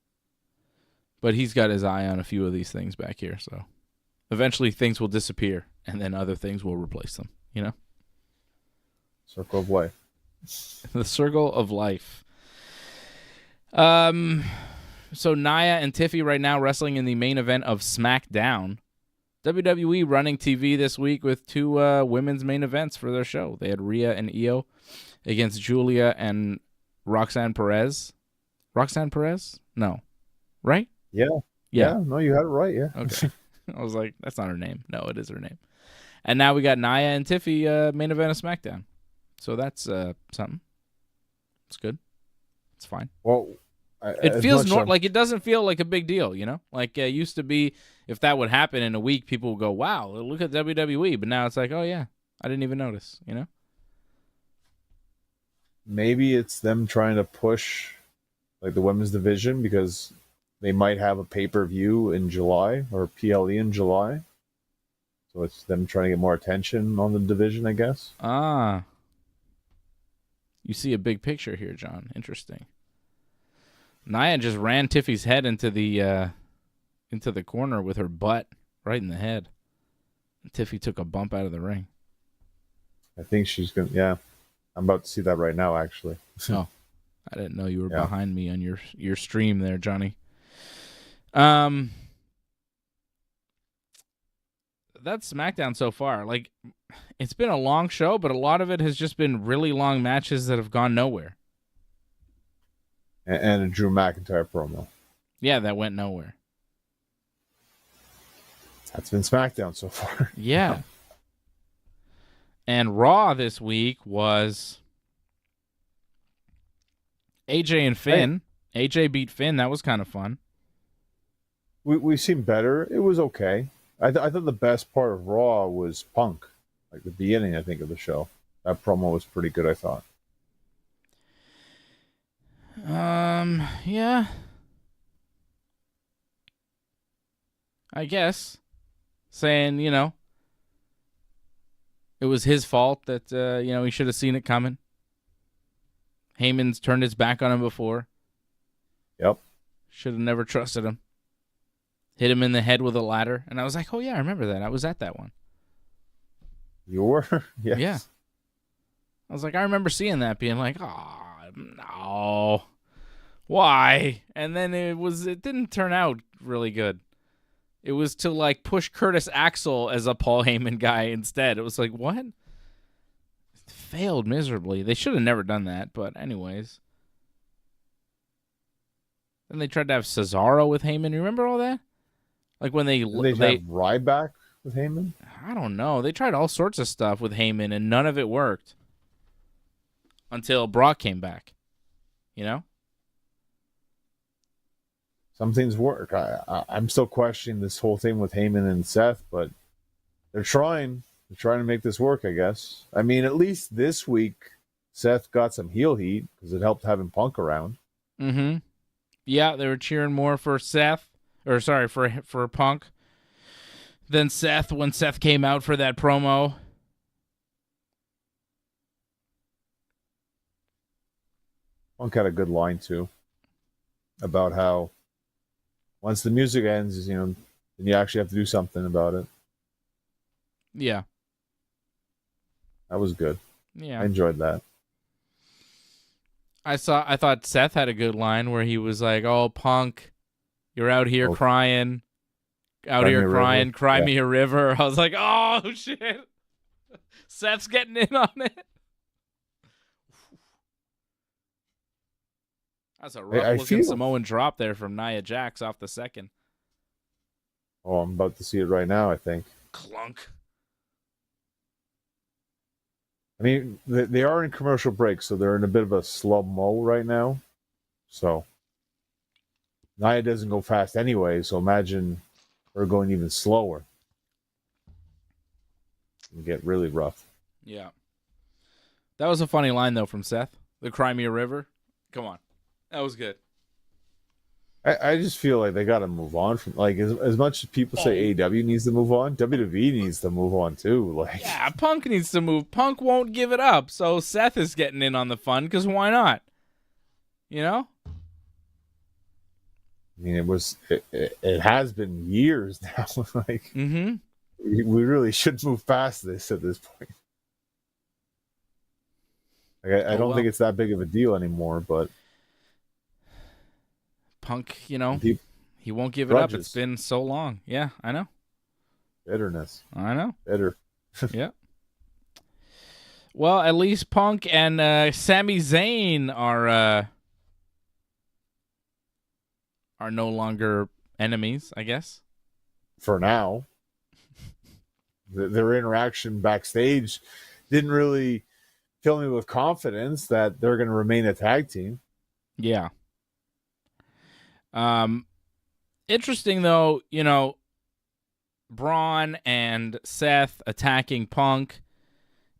But he's got his eye on a few of these things back here, so eventually things will disappear, and then other things will replace them, Circle of life. The circle of life. So Nia and Tiffy right now wrestling in the main event of SmackDown. WWE running TV this week with two women's main events for their show. They had Rhea and Io against Julia and Roxanne Perez. Roxanne Perez? No. Right? Yeah. Yeah. No, you had it right. Yeah. Okay. I was like, that's not her name. No, it is her name. And now we got Nia and Tiffy main event of SmackDown. So that's something. It's good. It's fine. Well, It feels like it doesn't feel like a big deal, Like it used to be, if that would happen in a week, people would go, "Wow, look at WWE." But now it's like, "Oh yeah, I didn't even notice." Maybe it's them trying to push like the women's division because they might have a pay-per-view in July or PLE in July. So it's them trying to get more attention on the division, I guess. Ah, you see a big picture here, John. Interesting. Nia just ran Tiffy's head into the corner with her butt right in the head. And Tiffy took a bump out of the ring. I think she's gonna. Yeah, I'm about to see that right now, actually. Oh, I didn't know you were Yeah. behind me on your stream there, that's SmackDown so far. Like, it's been a long show, but a lot of it has just been really long matches that have gone nowhere. And a Drew McIntyre promo. Yeah, that went nowhere. That's been SmackDown so far. Yeah. And Raw this week was AJ and Finn. Hey. AJ beat Finn. That was kind of fun. We've seen better. It was okay. I thought the best part of Raw was Punk. Like the beginning, I think, of the show. That promo was pretty good, I thought. Yeah. I guess. Saying, you know, it was his fault that, you know, he should have seen it coming. Heyman's turned his back on him before. Yep. Should have never trusted him. Hit him in the head with a ladder. And I was like, oh, yeah, I remember that. I was at that one. You were? Yes. Yeah. I was like, I remember seeing that, being like, oh, no. Why? And then it didn't turn out really good. It was to, like, push Curtis Axel as a Paul Heyman guy instead. It was like, what? It failed miserably. They should have never done that, but anyways. Then they tried to have Cesaro with Heyman. You remember all that? Like when they have Ryback with Heyman? I don't know. They tried all sorts of stuff with Heyman, and none of it worked. Until Brock came back. You know? Some things work. I'm still questioning this whole thing with Heyman and Seth, but they're trying. They're trying to make this work, I guess. I mean, at least this week, Seth got some heel heat because it helped having Punk around. Mm-hmm. Yeah, they were cheering more for for Punk than Seth when Seth came out for that promo. Punk had a good line, too, about how once the music ends, you know, then you actually have to do something about it. Yeah. That was good. Yeah. I enjoyed that. I thought Seth had a good line where he was like, "Oh, Punk, you're out here crying. Cry me a river." I was like, "Oh shit." Seth's getting in on it. That's a rough looking Samoan drop there from Nia Jax off the second. Oh, I'm about to see it right now, I think. Clunk. I mean, they are in commercial break, so they're in a bit of a slow-mo right now. So, Nia doesn't go fast anyway, so imagine her going even slower. It'll get really rough. Yeah. That was a funny line, though, from Seth. The Crimea River. Come on. That was good. I just feel like they got to move on from, like, as much as people say AEW needs to move on, WWE needs to move on too. Like, yeah, Punk needs to move. Punk won't give it up, so Seth is getting in on the fun because why not? You know? I mean, it has been years now. Like, we really should move past this at this point. Like, I don't think it's that big of a deal anymore, but Punk, you know, he won't give it up. It's been so long. Yeah, I know. Bitterness. I know. Bitter. Yeah. Well, at least Punk and Sami Zayn are no longer enemies, I guess. For now. Their interaction backstage didn't really fill me with confidence that they're going to remain a tag team. Yeah. Interesting though, you know, Braun and Seth attacking Punk,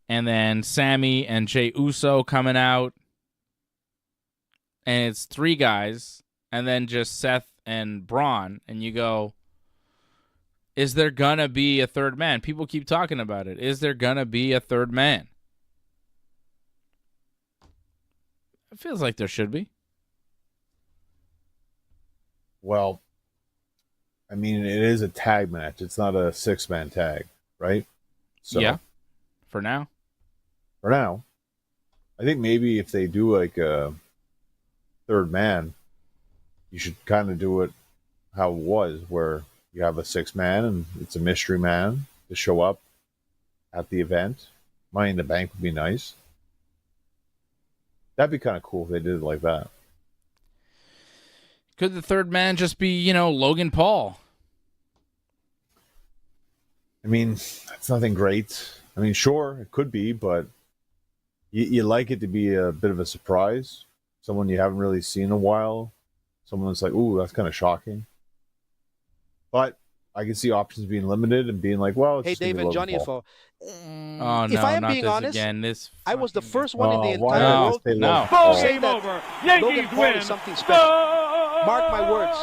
and then Sammy and Jey Uso coming out, and it's three guys, and then just Seth and Braun, and you go, is there gonna be a third man? People keep talking about it. Is there gonna be a third man? It feels like there should be. Well, I mean, it is a tag match. It's not a 6-man tag, right? So, yeah. For now. I think maybe if they do like a third man, you should kind of do it how it was, where you have a 6-man and it's a mystery man. to show up at the event. Money in the Bank would be nice. That'd be kind of cool if they did it like that. Could the third man just be, Logan Paul? I mean, it's nothing great. I mean, sure, it could be, but you like it to be a bit of a surprise. Someone you haven't really seen in a while. Someone that's like, ooh, that's kind of shocking. But I can see options being limited and being like, well, it's Hey, just gonna be Dave and Logan Johnny, Paul. Oh, no, if I am not being this honest, again. I was the first one in the why entire did world they say No. Logan to Paul? say Game that over. Logan Yankees Paul win. is something special. Mark my words.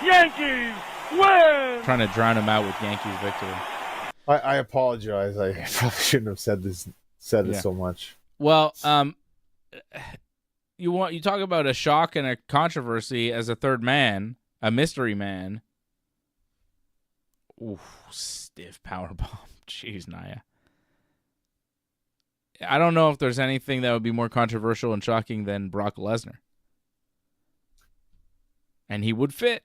Yankees win. Trying to drown him out with Yankees victory. I apologize. I probably shouldn't have said it Yeah. so much. Well, you talk about a shock and a controversy as a third man, a mystery man. Ooh, stiff powerbomb. Jeez, Naya. I don't know if there's anything that would be more controversial and shocking than Brock Lesnar. And he would fit.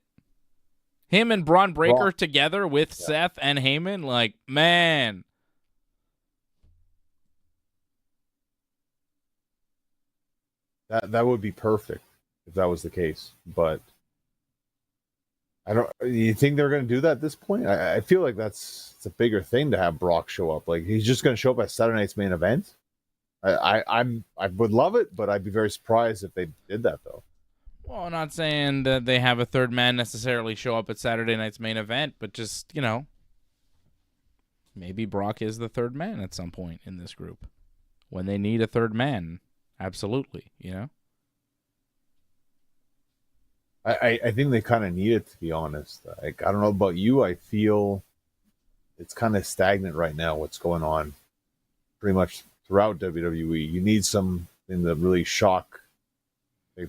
Him and Braun Breaker together with Seth and Heyman, like, man. That would be perfect if that was the case. But I don't. You think they're going to do that at this point? I feel like it's a bigger thing to have Brock show up. Like he's just going to show up at Saturday night's main event. I would love it, but I'd be very surprised if they did that though. Well, I'm not saying that they have a third man necessarily show up at Saturday night's main event, but just, maybe Brock is the third man at some point in this group. When they need a third man, absolutely, I think they kind of need it, to be honest. Like, I don't know about you. I feel it's kind of stagnant right now, what's going on pretty much throughout WWE. You need something that really shock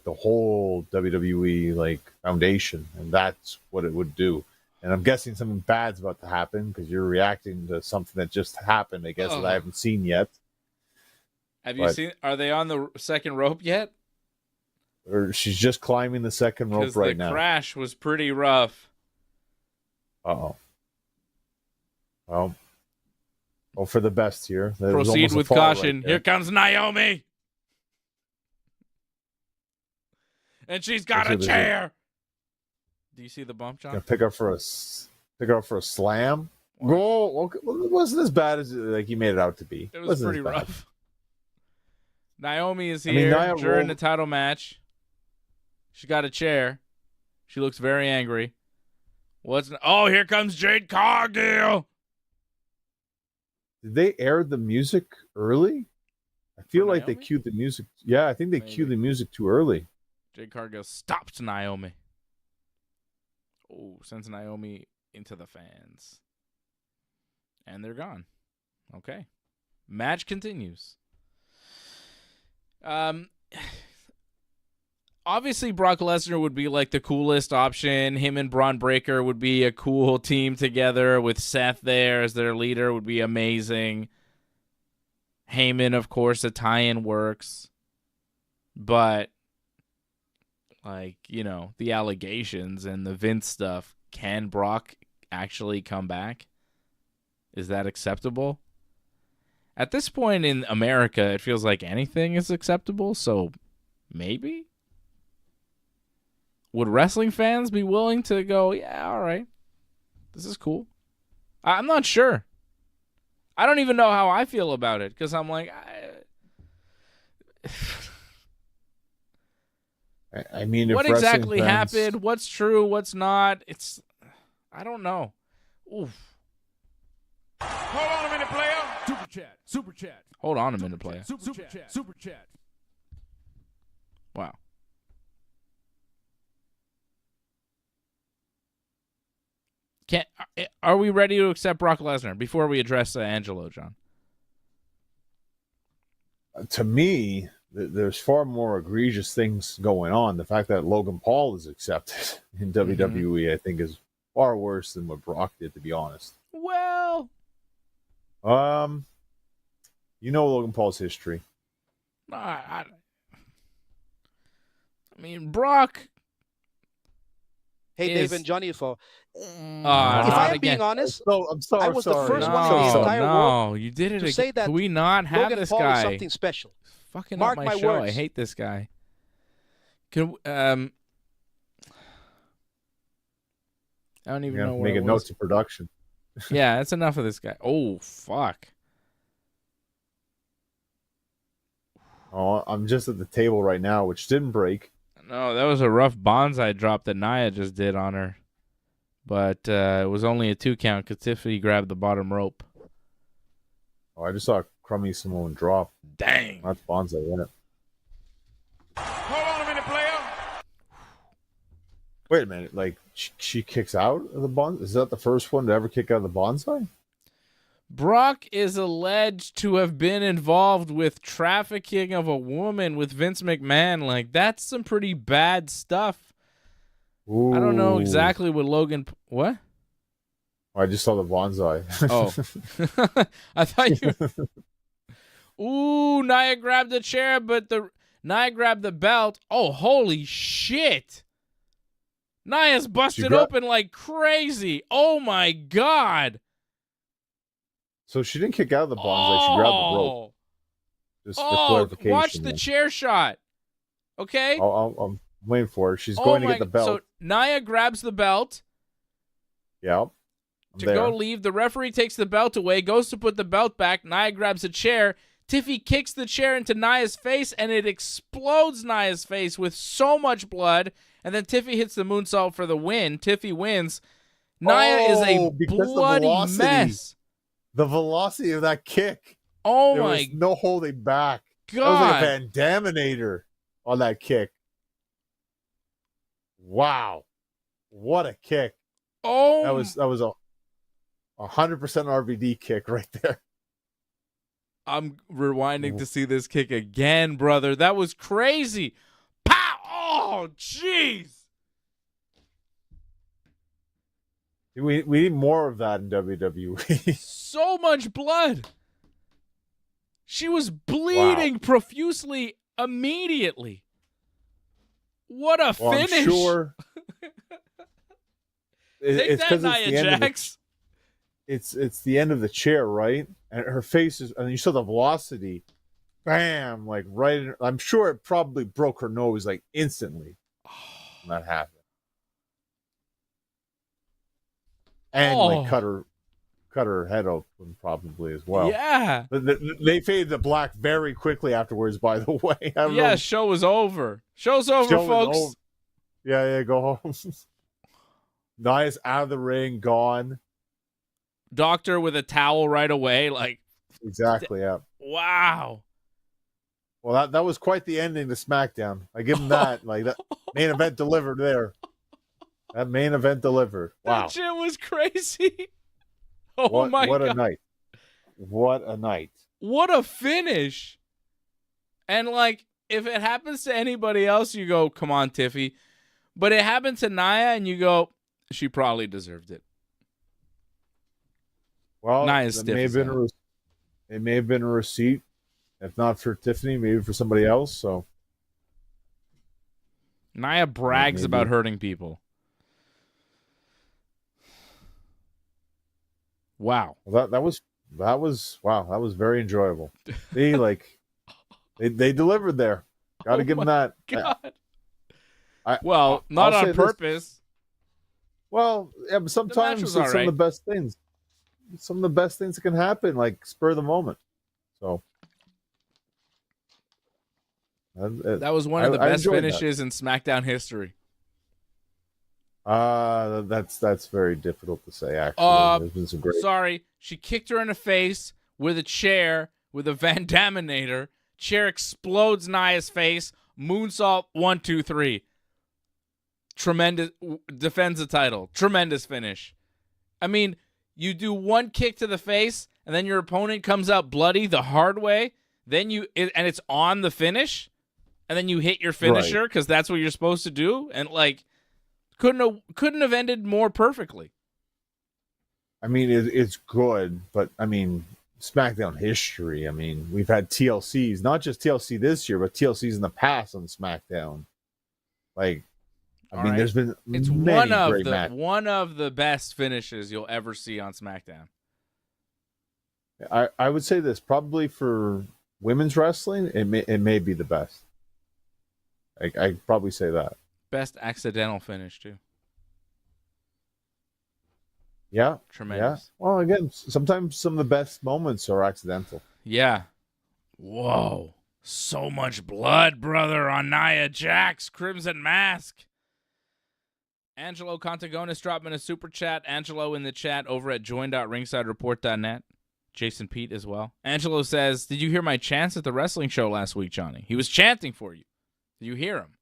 the whole WWE foundation, and that's what it would do. And I'm guessing something bad's about to happen because you're reacting to something that just happened, I guess, that I haven't seen yet. Have you seen? Are they on the second rope yet? Or she's just climbing the second rope right now. The crash was pretty rough. Uh-oh. Well, for the best here. Proceed with caution. Here comes Naomi. And she's got a chair. Do you see the bump, John? Gonna pick her up for a slam. Go. Okay. Well, it wasn't as bad as he made it out to be. It was pretty rough. Naomi is here during Nia the title match. She got a chair. She looks very angry. Here comes Jade Cargill. Did they air the music early? I feel For like Naomi? they cued the music. Yeah, I think they cued the music too early. Jade Cargill stops Naomi. Oh, sends Naomi into the fans. And they're gone. Okay. Match continues. Obviously, Brock Lesnar would be like the coolest option. Him and Braun Breaker would be a cool team together with Seth there as their leader would be amazing. Heyman, of course, a tie-in works. But, the allegations and the Vince stuff, can Brock actually come back? Is that acceptable? At this point in America, it feels like anything is acceptable, so maybe? Would wrestling fans be willing to go, yeah, all right, this is cool? I'm not sure. I don't even know how I feel about it, because I'm like, I mean, if what exactly fans... happened? What's true? What's not? I don't know. Oof. Hold on a minute, player. Super chat. Hold on a minute, player. Super chat. Wow. Are we ready to accept Brock Lesnar before we address Angelo, John? To me, there's far more egregious things going on. The fact that Logan Paul is accepted in WWE, I think, is far worse than what Brock did, to be honest. Well, Logan Paul's history. I mean, Brock. Hey, Dave and Johnny, If not I am again. being honest, I'm so I was the sorry. first No, one in the entire world you did it to again. say that Can we not have Logan this Paul is guy? something special. Fucking Mark up my my show. I words. hate this guy. Can I don't even You have know to where make it a note was. to production. Yeah, that's enough of this guy. Oh fuck. Oh, I'm just at the table right now, which didn't break. No, that was a rough bonsai drop that Nia just did on her. But it was only a 2 count because Tiffany grabbed the bottom rope. Oh, I just saw Crummy Simone drop. Dang. That's bonsai, isn't it? Hold on a minute, player. Wait a minute. Like, she kicks out of the bonsai? Is that the first one to ever kick out of the bonsai? Brock is alleged to have been involved with trafficking of a woman with Vince McMahon. Like, that's some pretty bad stuff. Ooh. I don't know exactly what Logan... What? I just saw the bonsai. Oh. I thought you... Ooh, Nia grabbed the chair, but Nia grabbed the belt. Oh, holy shit. Nia's busted open like crazy. Oh, my God. So she didn't kick out of the bonsai. She grabbed the rope. Just for clarification. Watch the chair shot. Okay? I'm waiting for her. She's going to get the belt. So Nia grabs the belt Yeah. to go leave. The referee takes the belt away, goes to put the belt back. Nia grabs a chair. Tiffy kicks the chair into Nia's face, and it explodes Nia's face with so much blood. And then Tiffy hits the moonsault for the win. Tiffy wins. Nia is a bloody mess. The velocity of that kick. Oh there my was no holding back. God. That was like a Van Daminator on that kick. Wow. What a kick. Oh. That was a 100% RVD kick right there. I'm rewinding to see this kick again, brother. That was crazy. Pow! Oh, jeez. We need more of that in WWE. So much blood. She was bleeding profusely immediately. What a finish. I'm sure. Take that, Nia Jax. It's the end of the chair, right? And her face is, and you saw the velocity. Bam! Like right in, I'm sure it probably broke her nose like instantly when that happened. And like cut her head open probably as well. Yeah. They faded to black very quickly afterwards, by the way. I don't know. Show was over. Show's over, folks. Over. Yeah, go home. Nia's out of the ring, gone. Doctor with a towel right away. Like, exactly, yeah. Wow. Well, that was quite the ending to SmackDown. I give him that. Like, that main event delivered there. That main event delivered. Wow. That shit was crazy. Oh, my God. What a night. What a night. What a finish. And, like, if it happens to anybody else, you go, come on, Tiffy. But it happened to Nia, and you go, she probably deserved it. Well, Nia's it may have been a receipt. If not for Tiffany, maybe for somebody else. So Nia brags about hurting people. Wow. Well, that was wow. That was very enjoyable. they delivered there. Got to give them that. God. I'll Not on say purpose. This. Well, yeah, but sometimes it's some of the best things. Some of the best things that can happen, like spur of the moment. So that was one of the best finishes in SmackDown history. That's very difficult to say. Actually, there's been some great. Sorry, she kicked her in the face with a chair with a Van Daminator. Chair explodes Nia's face. Moonsault 1, 2, 3. Tremendous. Defends the title. Tremendous finish. I mean, you do one kick to the face, and then your opponent comes out bloody the hard way. Then and it's on the finish, and then you hit your finisher because that's what you're supposed to do. And like, couldn't have ended more perfectly. I mean, it's good, but I mean, SmackDown history. I mean, we've had TLCs, not just TLC this year, but TLCs in the past on SmackDown. Like, I mean, there's been it's many great matches. one of the best finishes you'll ever see on SmackDown. I would say this, probably for women's wrestling, it may be the best. I'd probably say that. Best accidental finish too. Yeah. Tremendous. Yeah. Well, again, sometimes some of the best moments are accidental. Yeah. Whoa. So much blood, brother, on Nia Jax. Crimson Mask. Angelo Contagonis dropping a super chat. Angelo in the chat over at join.ringsidereport.net. Jason Pete as well. Angelo says, did you hear my chants at the wrestling show last week, Johnny? He was chanting for you. Did you hear him?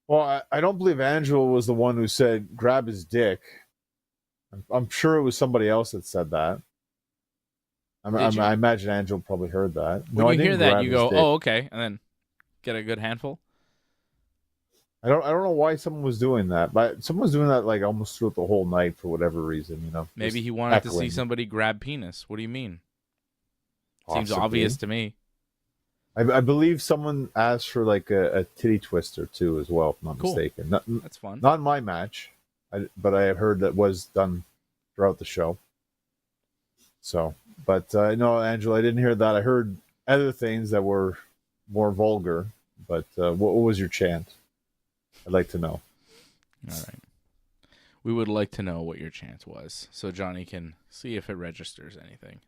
Well, I don't believe Angelo was the one who said, grab his dick. I'm sure it was somebody else that said that. I imagine Angelo probably heard that. When you hear that, you go, oh, okay, and then get a good handful? I don't know why someone was doing that, but someone was doing that like almost throughout the whole night for whatever reason, you know. Maybe he wanted to see somebody grab penis. What do you mean? Possibly. Seems obvious to me. I believe someone asked for like a titty twister too as well, if I'm not mistaken. That's fun. Not in my match, but I have heard that was done throughout the show. So, but no, Angela, I didn't hear that. I heard other things that were more vulgar. But what was your chant? I'd like to know. All right. We would like to know what your chant was, so Johnny can see if it registers anything.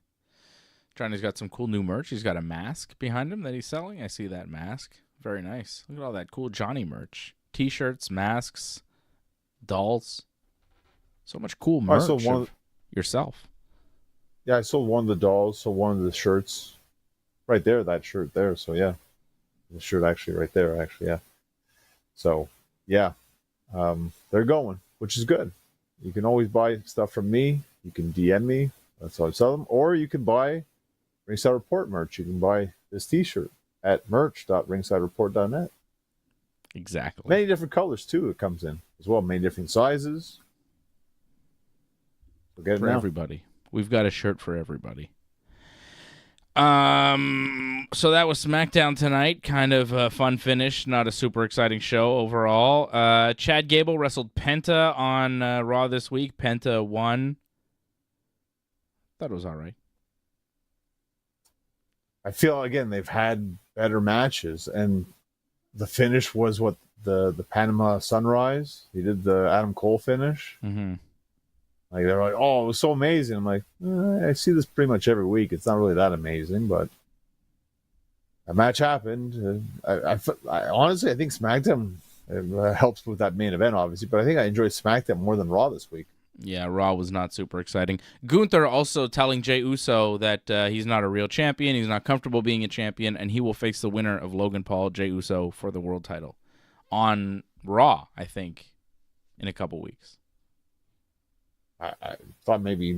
Johnny's got some cool new merch. He's got a mask behind him that he's selling. I see that mask. Very nice. Look at all that cool Johnny merch. T-shirts, masks, dolls. So much cool merch of yourself. Yeah, I sold one of the dolls, so one of the shirts. Right there, that shirt there. So, yeah. The shirt actually right there, actually, yeah. So, yeah. They're going, which is good. You can always buy stuff from me. You can DM me. That's how I sell them. Or you can buy Ringside Report merch. You can buy this T-shirt at merch.ringsidereport.net. Exactly. Many different colors, too, it comes in as well. Many different sizes. So get it for now. Everybody. We've got a shirt for everybody. So that was SmackDown tonight. Kind of a fun finish. Not a super exciting show overall. Chad Gable wrestled Penta on Raw this week. Penta won. Thought it was all right. I feel, again, they've had better matches, and the finish was what the Panama Sunrise. He did the Adam Cole finish. Mm-hmm. Like, they're like, oh, it was so amazing. I'm like, I see this pretty much every week. It's not really that amazing, but a match happened. I honestly, I think SmackDown helps with that main event, obviously, but I think I enjoyed SmackDown more than Raw this week. Yeah, Raw was not super exciting. Gunther also telling Jey Uso that he's not a real champion, he's not comfortable being a champion, and he will face the winner of Logan Paul, Jey Uso, for the world title on Raw, I think, in a couple weeks. I thought maybe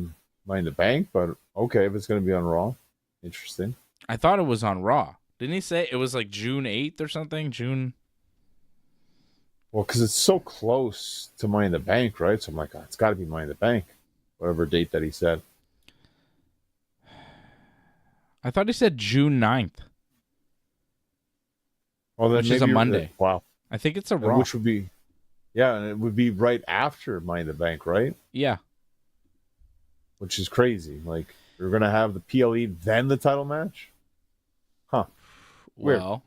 Money in the Bank, but okay, if it's going to be on Raw. Interesting. I thought it was on Raw. Didn't he say it was like June 8th or something? June... Well, because it's so close to Money in the Bank, right? So I'm like, it's got to be Money in the Bank, whatever date that he said. I thought he said June 9th. Well, then which is a Monday. Wow. I think it's a Raw. Which would be, yeah, and it would be right after Money in the Bank, right? Yeah. Which is crazy. Like, you're going to have the PLE, then the title match? Huh. Weird. Well,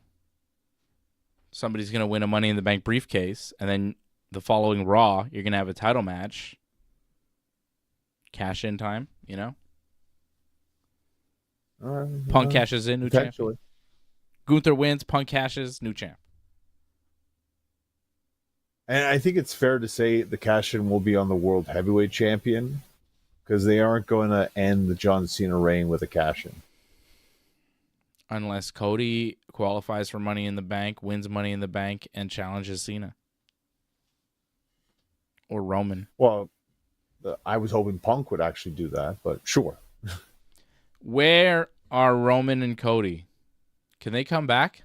somebody's going to win a Money in the Bank briefcase, and then the following Raw, you're going to have a title match. Cash in time, you know? Punk cashes in, new champ. Gunther wins, Punk cashes, new champ. And I think it's fair to say the cash-in will be on the World Heavyweight Champion, because they aren't going to end the John Cena reign with a cash-in. Unless Cody qualifies for Money in the Bank, wins Money in the Bank, and challenges Cena. Or Roman. Well, I was hoping Punk would actually do that, but sure. Where are Roman and Cody? Can they come back?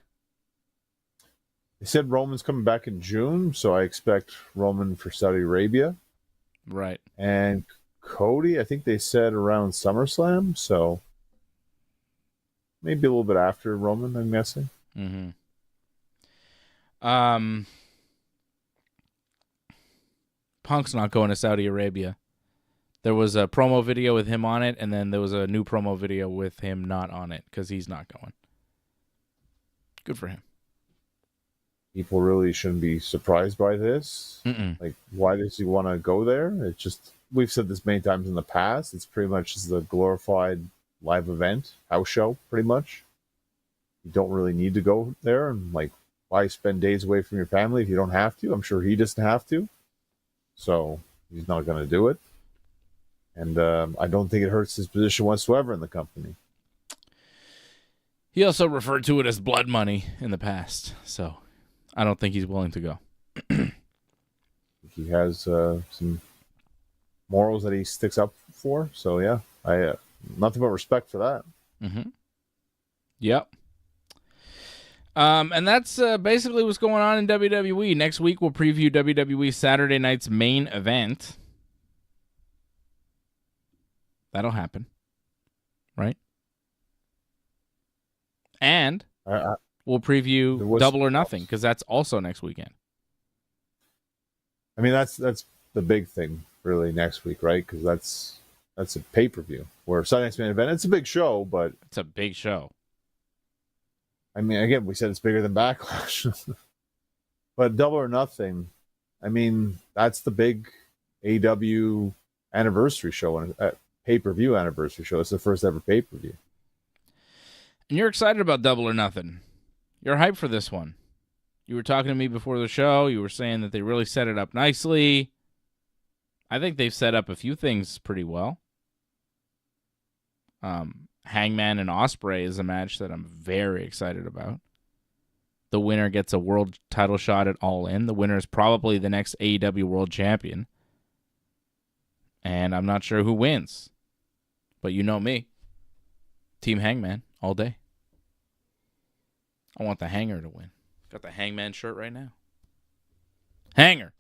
They said Roman's coming back in June, so I expect Roman for Saudi Arabia. Right. And Cody, I think they said around SummerSlam, so maybe a little bit after Roman, I'm guessing. Mm-hmm. Punk's not going to Saudi Arabia. There was a promo video with him on it, and then there was a new promo video with him not on it because he's not going. Good for him. People really shouldn't be surprised by this. Like, why does he want to go there? It's just, we've said this many times in the past. It's pretty much just a glorified live event, house show, pretty much. You don't really need to go there. And, like, why spend days away from your family if you don't have to? I'm sure he doesn't have to. So he's not going to do it. And I don't think it hurts his position whatsoever in the company. He also referred to it as blood money in the past, so I don't think he's willing to go. He has some morals that he sticks up for. So, yeah, I nothing but respect for that. Mm-hmm. Yep. And that's basically what's going on in WWE. Next week, we'll preview WWE Saturday night's main event. That'll happen, right? And we'll preview Double or Nothing because that's also next weekend. I mean, that's the big thing really next week, right? Because that's a pay-per-view. Where Sunday night's main event, it's a big show, but it's a big show. I mean, again, we said it's bigger than Backlash. But Double or Nothing, I mean, that's the big AEW anniversary show, and pay-per-view anniversary show. It's the first ever pay-per-view. And you're excited about Double or Nothing. You're hyped for this one. You were talking to me before the show. You were saying that they really set it up nicely. I think they've set up a few things pretty well. Hangman and Ospreay is a match that I'm very excited about. The winner gets a world title shot at All In. The winner is probably the next AEW World Champion. And I'm not sure who wins. But you know me. Team Hangman all day. I want the Hanger to win. Got the Hangman shirt right now. Hanger.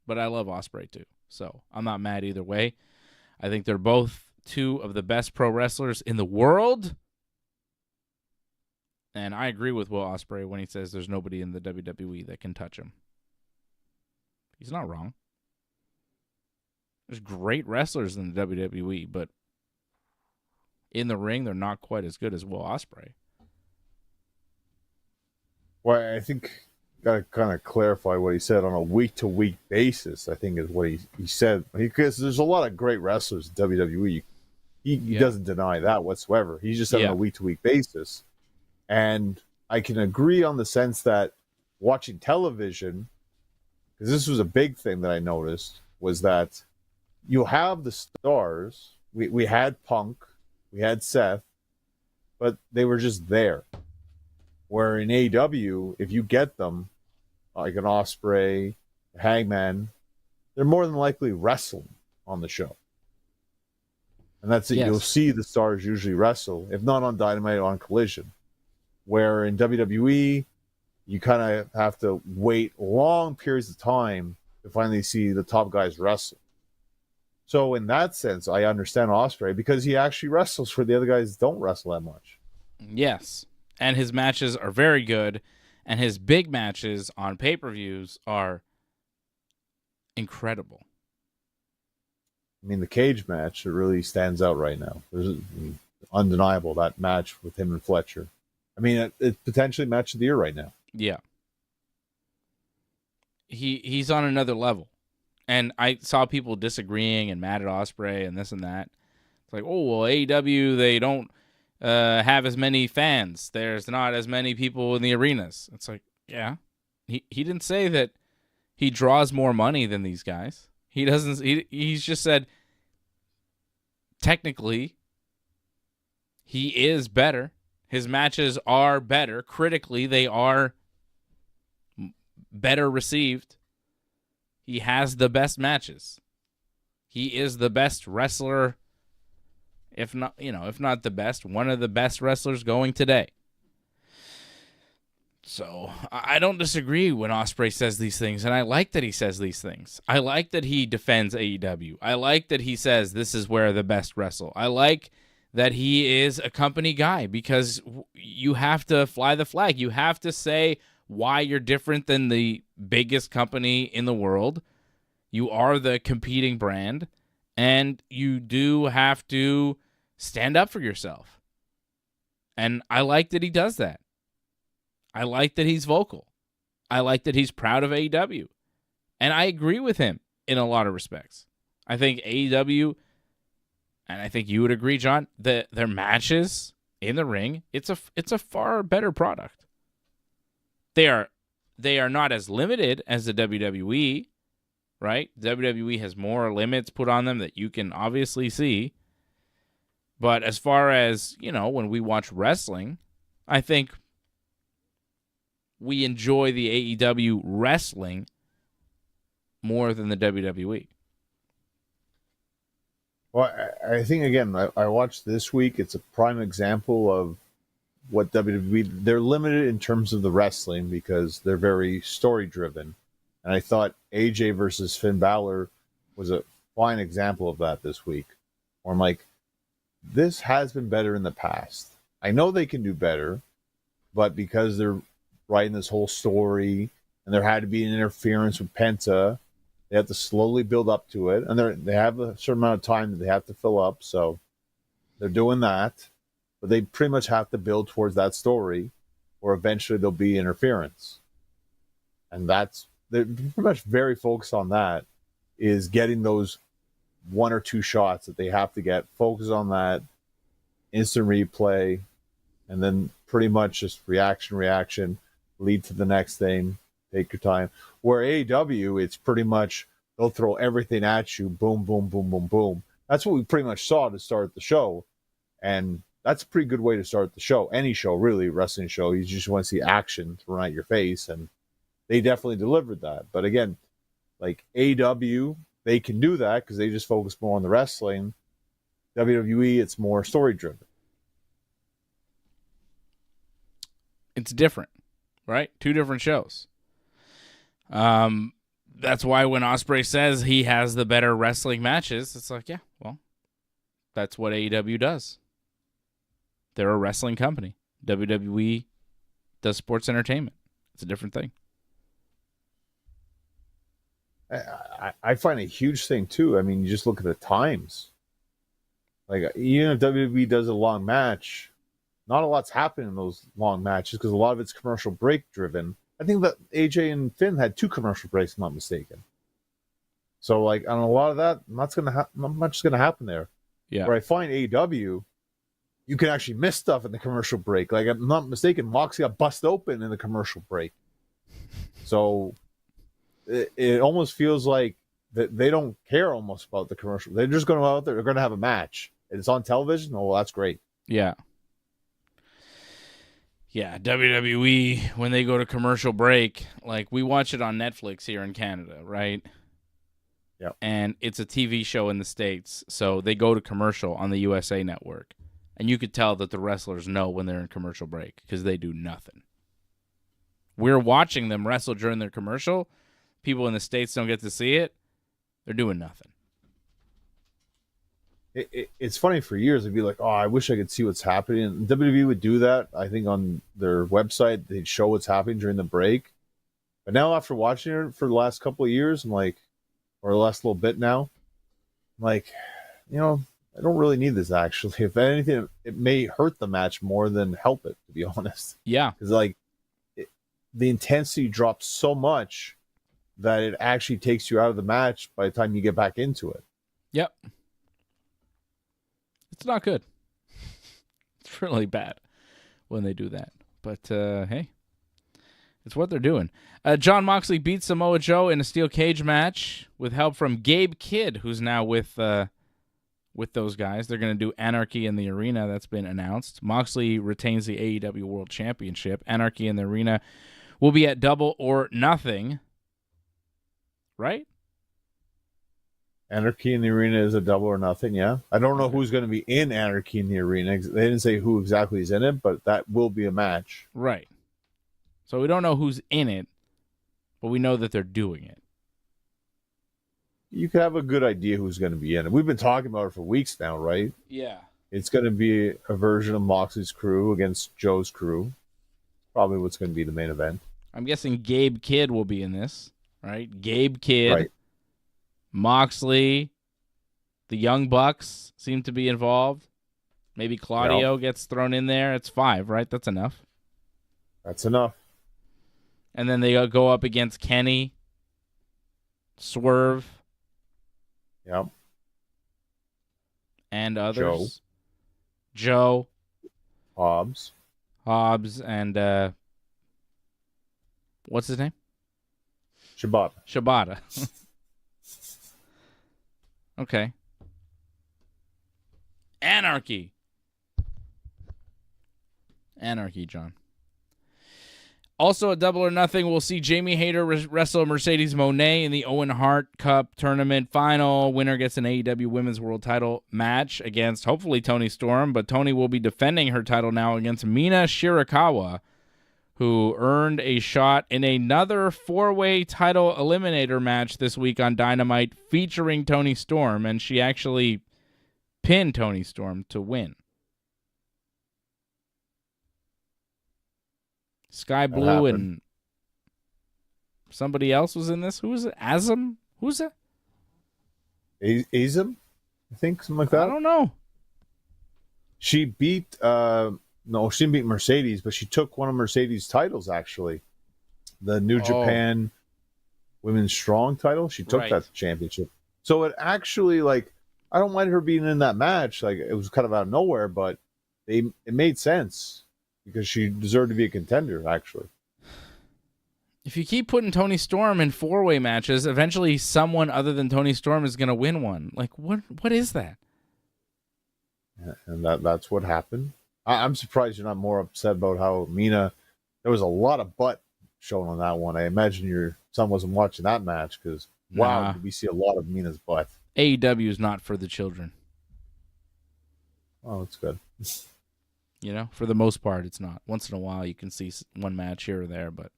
But I love Ospreay too. So I'm not mad either way. I think they're both two of the best pro wrestlers in the world. And I agree with Will Ospreay when he says there's nobody in the WWE that can touch him. He's not wrong. There's great wrestlers in the WWE, but in the ring, they're not quite as good as Will Ospreay. Well, I think got to kind of clarify what he said on a week-to-week basis, I think is what he said. Because there's a lot of great wrestlers in WWE. He doesn't deny that whatsoever. He just said on a week-to-week basis. And I can agree on the sense that watching television, because this was a big thing that I noticed, was that you have the stars. We had Punk, we had Seth, but they were just there. Where in AEW, if you get them, like an Ospreay, Hangman, they're more than likely wrestling on the show. And that's it. Yes. You'll see the stars usually wrestle, if not on Dynamite, on Collision. Where in WWE, you kind of have to wait long periods of time to finally see the top guys wrestle. So in that sense, I understand Ospreay because he actually wrestles where the other guys don't wrestle that much. Yes. And his matches are very good. And his big matches on pay-per-views are incredible. I mean, the cage match, it really stands out right now. There's undeniable, that match with him and Fletcher. I mean, it's potentially match of the year right now. Yeah. He's on another level. And I saw people disagreeing and mad at Ospreay and this and that. It's like, oh, well, AEW, they don't have as many fans. There's not as many people in the arenas. It's like, yeah. He didn't say that he draws more money than these guys. He doesn't. He's just said, technically, he is better. His matches are better. Critically, they are better received. He has the best matches. He is the best wrestler, if not the best, one of the best wrestlers going today. So I don't disagree when Ospreay says these things, and I like that he says these things. I like that he defends AEW. I like that he says this is where the best wrestle. I like that he is a company guy because you have to fly the flag. You have to say why you're different than the biggest company in the world. You are the competing brand, and you do have to stand up for yourself. And I like that he does that. I like that he's vocal. I like that he's proud of AEW. And I agree with him in a lot of respects. I think AEW, and I think you would agree, John, that their matches in the ring, it's a far better product. They are not as limited as the WWE, right? WWE has more limits put on them that you can obviously see. But as far as, when we watch wrestling, I think we enjoy the AEW wrestling more than the WWE. Well, I think, again, I watched this week. It's a prime example of what WWE, they're limited in terms of the wrestling because they're very story-driven. And I thought AJ versus Finn Balor was a fine example of that this week. Where I'm like, this has been better in the past. I know they can do better, but because they're writing this whole story and there had to be an interference with Penta, they have to slowly build up to it. And they have a certain amount of time that they have to fill up. So they're doing that. But they pretty much have to build towards that story or eventually there'll be interference. And they're pretty much very focused on that, is getting those one or two shots that they have to get. Focus on that, instant replay, and then pretty much just reaction, lead to the next thing, take your time. Where AEW, it's pretty much they'll throw everything at you, boom, boom, boom, boom, boom. That's what we pretty much saw to start the show. And that's a pretty good way to start the show. Any show, really, wrestling show. You just want to see action thrown at your face. And they definitely delivered that. But again, like AEW, they can do that because they just focus more on the wrestling. WWE, it's more story-driven. It's different, right? Two different shows. That's why when Ospreay says he has the better wrestling matches, it's like, yeah, well, that's what AEW does. They're a wrestling company. WWE does sports entertainment. It's a different thing. I find a huge thing, too. I mean, you just look at the times. Like, even if WWE does a long match, not a lot's happening in those long matches because a lot of it's commercial break driven. I think that AJ and Finn had 2 commercial breaks, if I'm not mistaken. So, like, on a lot of that, not much is going to happen there. Yeah. Where I find AEW, you can actually miss stuff in the commercial break. Like, I'm not mistaken, Moxley got busted open in the commercial break. So it almost feels like that they don't care almost about the commercial. They're just going to go out there. They're going to have a match. It's on television. Oh, well, that's great. Yeah. Yeah, WWE, when they go to commercial break, like we watch it on Netflix here in Canada, right? Yeah. And it's a TV show in the States, so they go to commercial on the USA Network. And you could tell that the wrestlers know when they're in commercial break because they do nothing. We're watching them wrestle during their commercial. People in the States don't get to see it. They're doing nothing. It's funny, for years it'd be like, oh, I wish I could see what's happening. And WWE would do that. I think on their website they'd show what's happening during the break. But now after watching it for the last couple of years, I'm like, or the last little bit now, I'm like, I don't really need this actually. If anything, it may hurt the match more than help it, to be honest. Yeah. Because the intensity drops so much that it actually takes you out of the match by the time you get back into it. Yep. It's not good. It's really bad when they do that. But, hey, it's what they're doing. Jon Moxley beat Samoa Joe in a steel cage match with help from Gabe Kidd, who's now with those guys. They're going to do Anarchy in the Arena. That's been announced. Moxley retains the AEW World Championship. Anarchy in the Arena will be at Double or Nothing. Right? Anarchy in the Arena is a Double or Nothing, yeah. I don't know who's going to be in Anarchy in the Arena. They didn't say who exactly is in it, but that will be a match. Right. So we don't know who's in it, but we know that they're doing it. You could have a good idea who's going to be in it. We've been talking about it for weeks now, right? Yeah. It's going to be a version of Moxley's crew against Joe's crew. Probably what's going to be the main event. I'm guessing Gabe Kidd will be in this, right? Gabe Kidd. Right. Moxley, the Young Bucks seem to be involved. Maybe Claudio gets thrown in there. It's 5, right? That's enough. That's enough. And then they go up against Kenny, Swerve, Yep. and others. Joe. Hobbs, and what's his name? Shibata. Okay. Anarchy, John. Also at Double or Nothing, we'll see Jamie Hayter wrestle Mercedes Moné in the Owen Hart Cup tournament final. Winner gets an AEW Women's World Title match against, hopefully, Toni Storm, but Toni will be defending her title now against Mina Shirakawa, who earned a shot in another 4-way title eliminator match this week on Dynamite featuring Toni Storm, and she actually pinned Toni Storm to win. Sky Blue and somebody else was in this. Who was it? Azam? Who's that? Azam, I think, something like that. I don't know. She beat no, she didn't beat Mercedes, but she took one of Mercedes' titles, actually. The New Japan Women's Strong title. She took that championship. So it actually, like, I don't mind her being in that match. Like, it was kind of out of nowhere, but it made sense because she deserved to be a contender, actually. If you keep putting Toni Storm in 4-way matches, eventually someone other than Toni Storm is going to win one. Like, what is that? Yeah, and that's what happened. I'm surprised you're not more upset about how Mina. There was a lot of butt shown on that one. I imagine your son wasn't watching that match because wow, did we see a lot of Mina's butt. AEW is not for the children. Oh, that's good. You know, for the most part, it's not. Once in a while, you can see one match here or there, but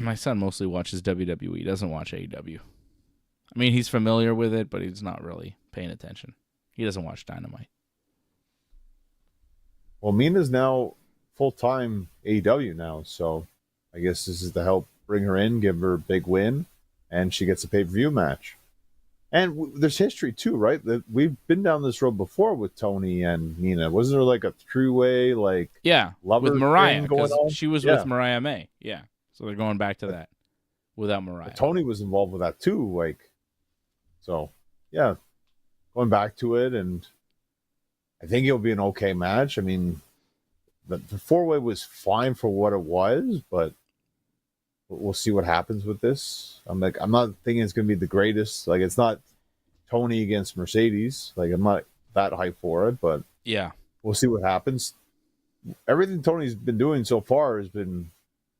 my son mostly watches WWE. He doesn't watch AEW. I mean, he's familiar with it, but he's not really paying attention. He doesn't watch Dynamite. Well, Mina's now full-time AEW now, so I guess this is to help bring her in, give her a big win, and she gets a pay-per-view match. And there's history too, right? We've been down this road before with Toni and Mina. Wasn't there like a three-way, like, lover with Mariah, going on? she was with Mariah May. Yeah, so they're going back to that without Mariah. But Toni was involved with that too, like, so yeah, going back to it, and I think it'll be an okay match. I mean, the 4-way was fine for what it was, but we'll see what happens with this. I'm not thinking it's going to be the greatest. Like, it's not Toni against Mercedes. Like, I'm not that hyped for it, but yeah, we'll see what happens. Everything Toni's been doing so far has been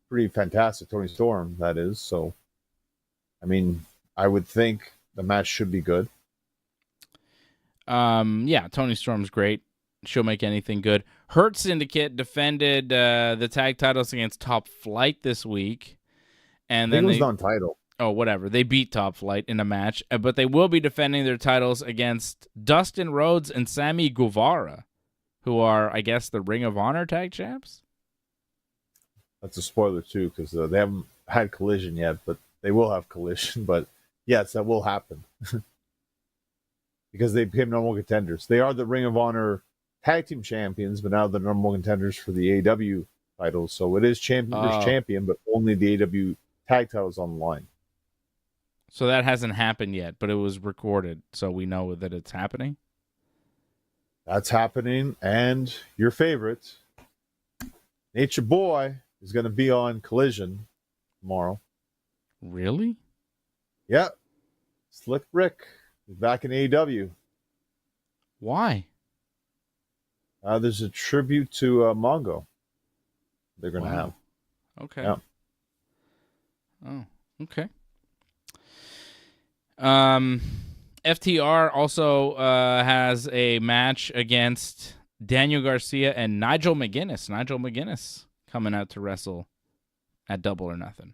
pretty fantastic. Toni Storm, that is. So, I mean, I would think the match should be good. Yeah, Toni Storm's great. She'll make anything good. Hurt Syndicate defended the tag titles against Top Flight this week. And then it was non-title. Oh, whatever. They beat Top Flight in a match, but they will be defending their titles against Dustin Rhodes and Sammy Guevara, who are, I guess, the Ring of Honor tag champs. That's a spoiler too, because they haven't had Collision yet, but they will have Collision. But yes, that will happen because they became number one contenders. They are the Ring of Honor tag team champions, but now they're number one contenders for the AEW titles. So it is champion versus champion, but only the AEW tag titles on the line. So that hasn't happened yet, but it was recorded, so we know that it's happening. That's happening, and your favorite, Nature Boy, is going to be on Collision tomorrow. Really? Yep. Slick Rick is back in AEW. Why? There's a tribute to Mongo they're going to have. Okay. Yeah. Oh, okay. FTR also has a match against Daniel Garcia and Nigel McGuinness. Nigel McGuinness coming out to wrestle at Double or Nothing.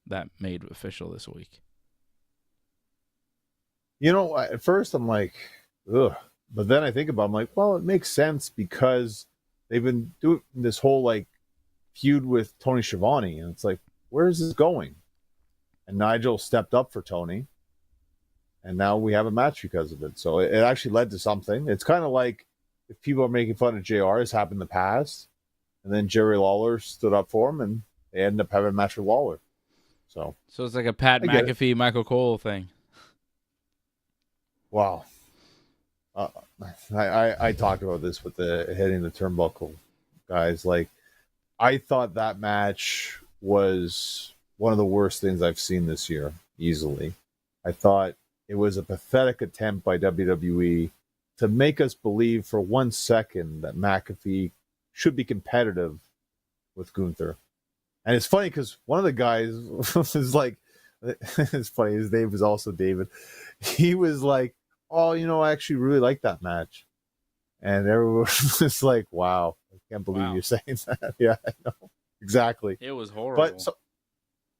That made official this week. You know, at first I'm like, ugh. But then I think about it, I'm like, well, it makes sense because they've been doing this whole, like, feud with Tony Schiavone. And it's like, where is this going? and Nigel stepped up for Tony, and now we have a match because of it. So it actually led to something. It's kind of like if people are making fun of JR, it's happened in the past, and then Jerry Lawler stood up for him, and they ended up having a match with Lawler. So it's like a Pat McAfee, Michael Cole thing. Wow. I talked about this with the hitting the turnbuckle guys. Like, I thought that match was one of the worst things I've seen this year, easily. I thought it was a pathetic attempt by WWE to make us believe for 1 second that McAfee should be competitive with Gunther. And it's funny because one of the guys was like, it's funny, his name was also David. He was like, oh, I actually really like that match. And everyone was like, wow, I can't believe you're saying that. Yeah, I know. Exactly. It was horrible.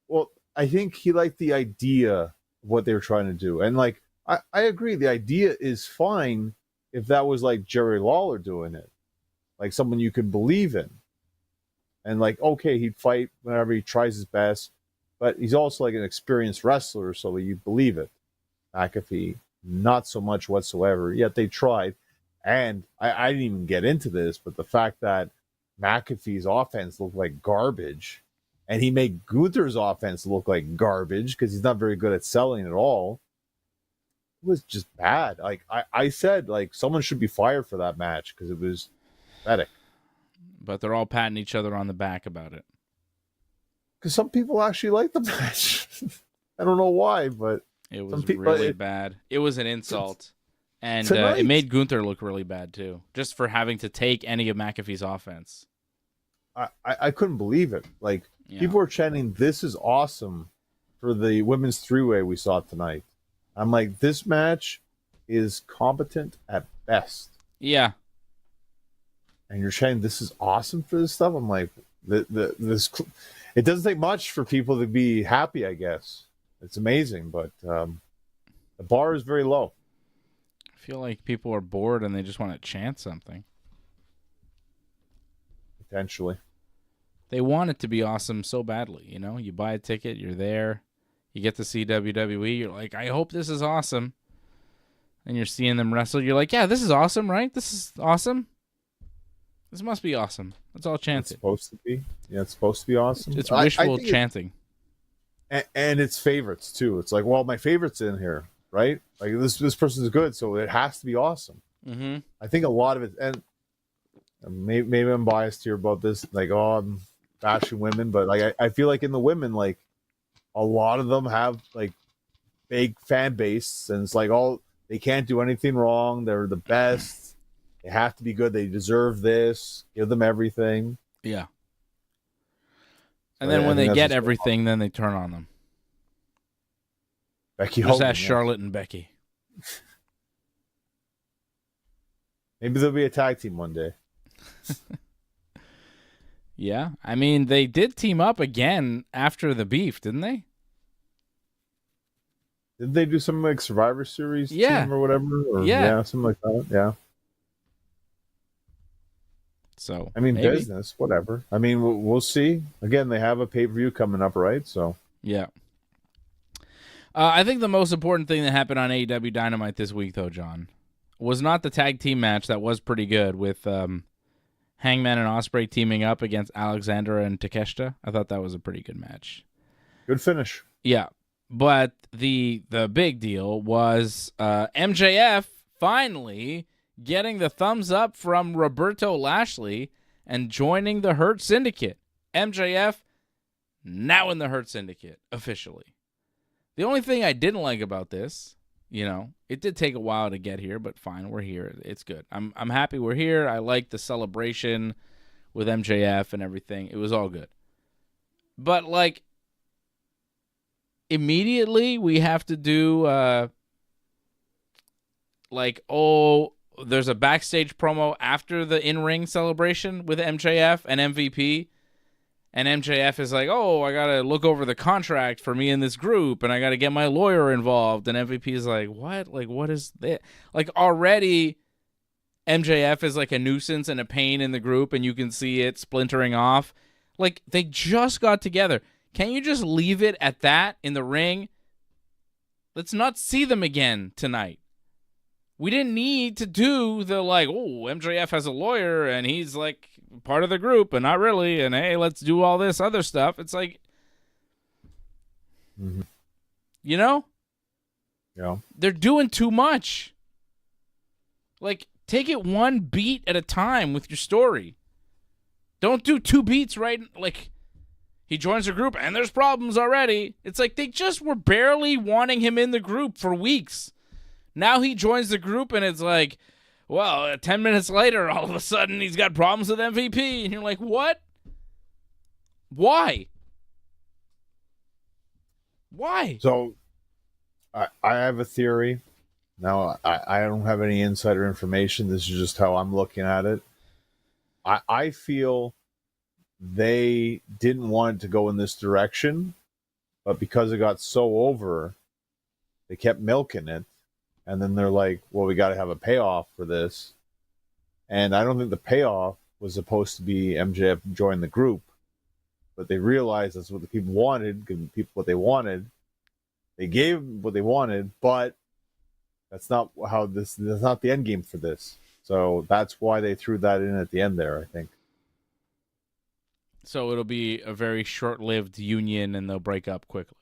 But I think he liked the idea of what they were trying to do. And like, I agree, the idea is fine if that was like Jerry Lawler doing it, like someone you could believe in. And like, okay, he'd fight whenever he tries his best, but he's also like an experienced wrestler, so you believe it. McAfee, not so much whatsoever, yet they tried. And I didn't even get into this, but the fact that McAfee's offense looked like garbage, and he made Gunther's offense look like garbage because he's not very good at selling at all, it was just bad. Like I said, like someone should be fired for that match because it was pathetic. But they're all patting each other on the back about it. Because some people actually like the match. I don't know why, but it was really bad. It was an insult. And it made Gunther look really bad, too. Just for having to take any of McAfee's offense. I couldn't believe it. Like, people were chanting, this is awesome for the women's three-way we saw tonight. I'm like, this match is competent at best. Yeah. And you're saying this is awesome for this stuff. I'm like, this. It doesn't take much for people to be happy. I guess it's amazing, but the bar is very low. I feel like people are bored and they just want to chant something. Potentially, they want it to be awesome so badly. You buy a ticket, you're there, you get to see WWE. You're like, I hope this is awesome. And you're seeing them wrestle. You're like, yeah, this is awesome, right? This is awesome. This must be awesome. That's all chanting. It's supposed to be. Yeah, it's supposed to be awesome. It's wishful chanting. And it's favorites, too. It's like, well, my favorite's in here, right? Like, this person's good, so it has to be awesome. Mm-hmm. I think a lot of it, and maybe I'm biased here about this, like, oh, I'm bashing women, but like I feel like in the women, like, a lot of them have, like, big fan base, and it's like, they can't do anything wrong. They're the best. They have to be good. They deserve this. Give them everything. Yeah. And then when they get everything, then they turn on them. Becky Just Hogan, ask Charlotte and Becky. Maybe there'll be a tag team one day. Yeah. I mean, they did team up again after the beef, didn't they? Didn't they do something like Survivor Series team or whatever? Or, yeah, something like that. Yeah. So I mean, maybe. Business, whatever. I mean, we'll see. Again, they have a pay-per-view coming up, right? So yeah. I think the most important thing that happened on AEW Dynamite this week, though, John, was not the tag team match. That was pretty good with Hangman and Ospreay teaming up against Alexander and Takeshita. I thought that was a pretty good match. Good finish. Yeah, but the big deal was MJF finally getting the thumbs up from Roberto Lashley and joining the Hurt Syndicate. MJF now in the Hurt Syndicate, officially. The only thing I didn't like about this, it did take a while to get here, but fine, we're here. It's good. I'm happy we're here. I like the celebration with MJF and everything. It was all good. But, like, immediately we have to do, there's a backstage promo after the in-ring celebration with MJF and MVP. And MJF is like, I got to look over the contract for me in this group, and I got to get my lawyer involved. And MVP is like, what? Like, what is that? Like, already MJF is like a nuisance and a pain in the group, and you can see it splintering off. Like, they just got together. Can you just leave it at that in the ring? Let's not see them again tonight. We didn't need to do the MJF has a lawyer and he's like part of the group, but not really. And hey, let's do all this other stuff. It's like, you know? Yeah. They're doing too much. Like, take it one beat at a time with your story. Don't do 2 beats right. Like, he joins the group and there's problems already. It's like they just were barely wanting him in the group for weeks. Now he joins the group and it's like, well, 10 minutes later, all of a sudden he's got problems with MVP. And you're like, what? Why? Why? So I have a theory. Now, I don't have any insider information. This is just how I'm looking at it. I feel they didn't want it to go in this direction, but because it got so over, they kept milking it. And then they're like, well, we got to have a payoff for this. And I don't think the payoff was supposed to be MJF join the group. But they realized that's what the people wanted, giving people what they wanted. They gave what they wanted, but that's not that's not the end game for this. So that's why they threw that in at the end there, I think. So it'll be a very short-lived union and they'll break up quickly.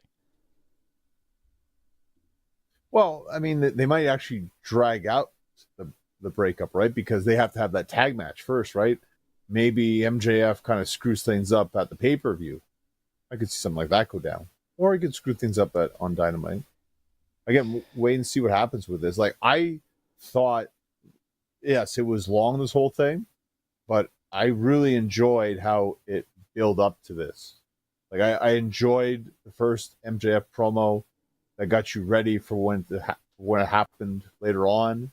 Well, I mean, they might actually drag out the breakup, right? Because they have to have that tag match first, right? Maybe MJF kind of screws things up at the pay-per-view. I could see something like that go down. Or he could screw things up on Dynamite. Again, wait and see what happens with this. Like, I thought, yes, it was long, this whole thing, but I really enjoyed how it built up to this. Like, I enjoyed the first MJF promo that got you ready for when it happened later on.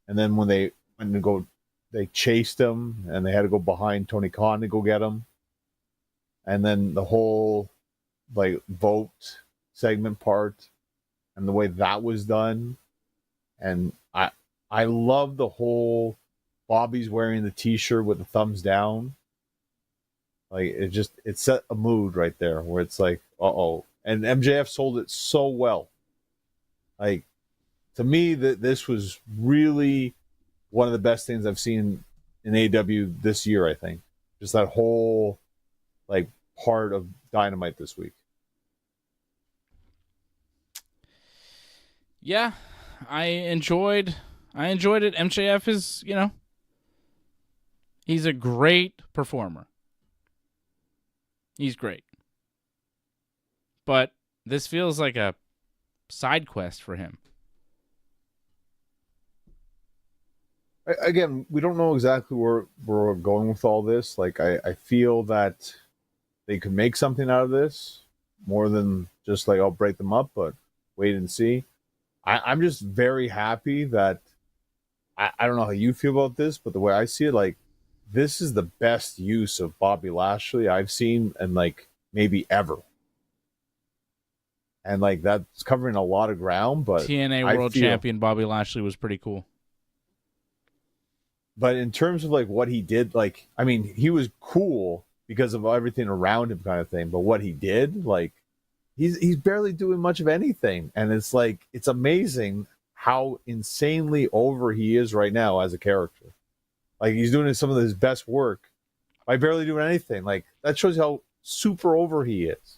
And then when they went to go, they chased him and they had to go behind Tony Khan to go get him. And then the whole vote segment part and the way that was done. And I love the whole Bobby's wearing the t-shirt with the thumbs down. Like, it set a mood right there where it's like, uh-oh. And MJF sold it so well. Like, to me, this was really one of the best things I've seen in AEW this year, I think. Just that whole, part of Dynamite this week. Yeah, I enjoyed it. MJF is, he's a great performer. He's great. But this feels like a side quest for him. Again, we don't know exactly where we're going with all this. Like, I feel that they could make something out of this more than just I'll break them up, but wait and see. I'm just very happy that I don't know how you feel about this, but the way I see it, this is the best use of Bobby Lashley I've seen in maybe ever. And that's covering a lot of ground, but TNA World Champion Bobby Lashley was pretty cool. But in terms of what he did, he was cool because of everything around him, kind of thing. But what he did, he's barely doing much of anything, and it's it's amazing how insanely over he is right now as a character. He's doing some of his best work by barely doing anything. That shows how super over he is.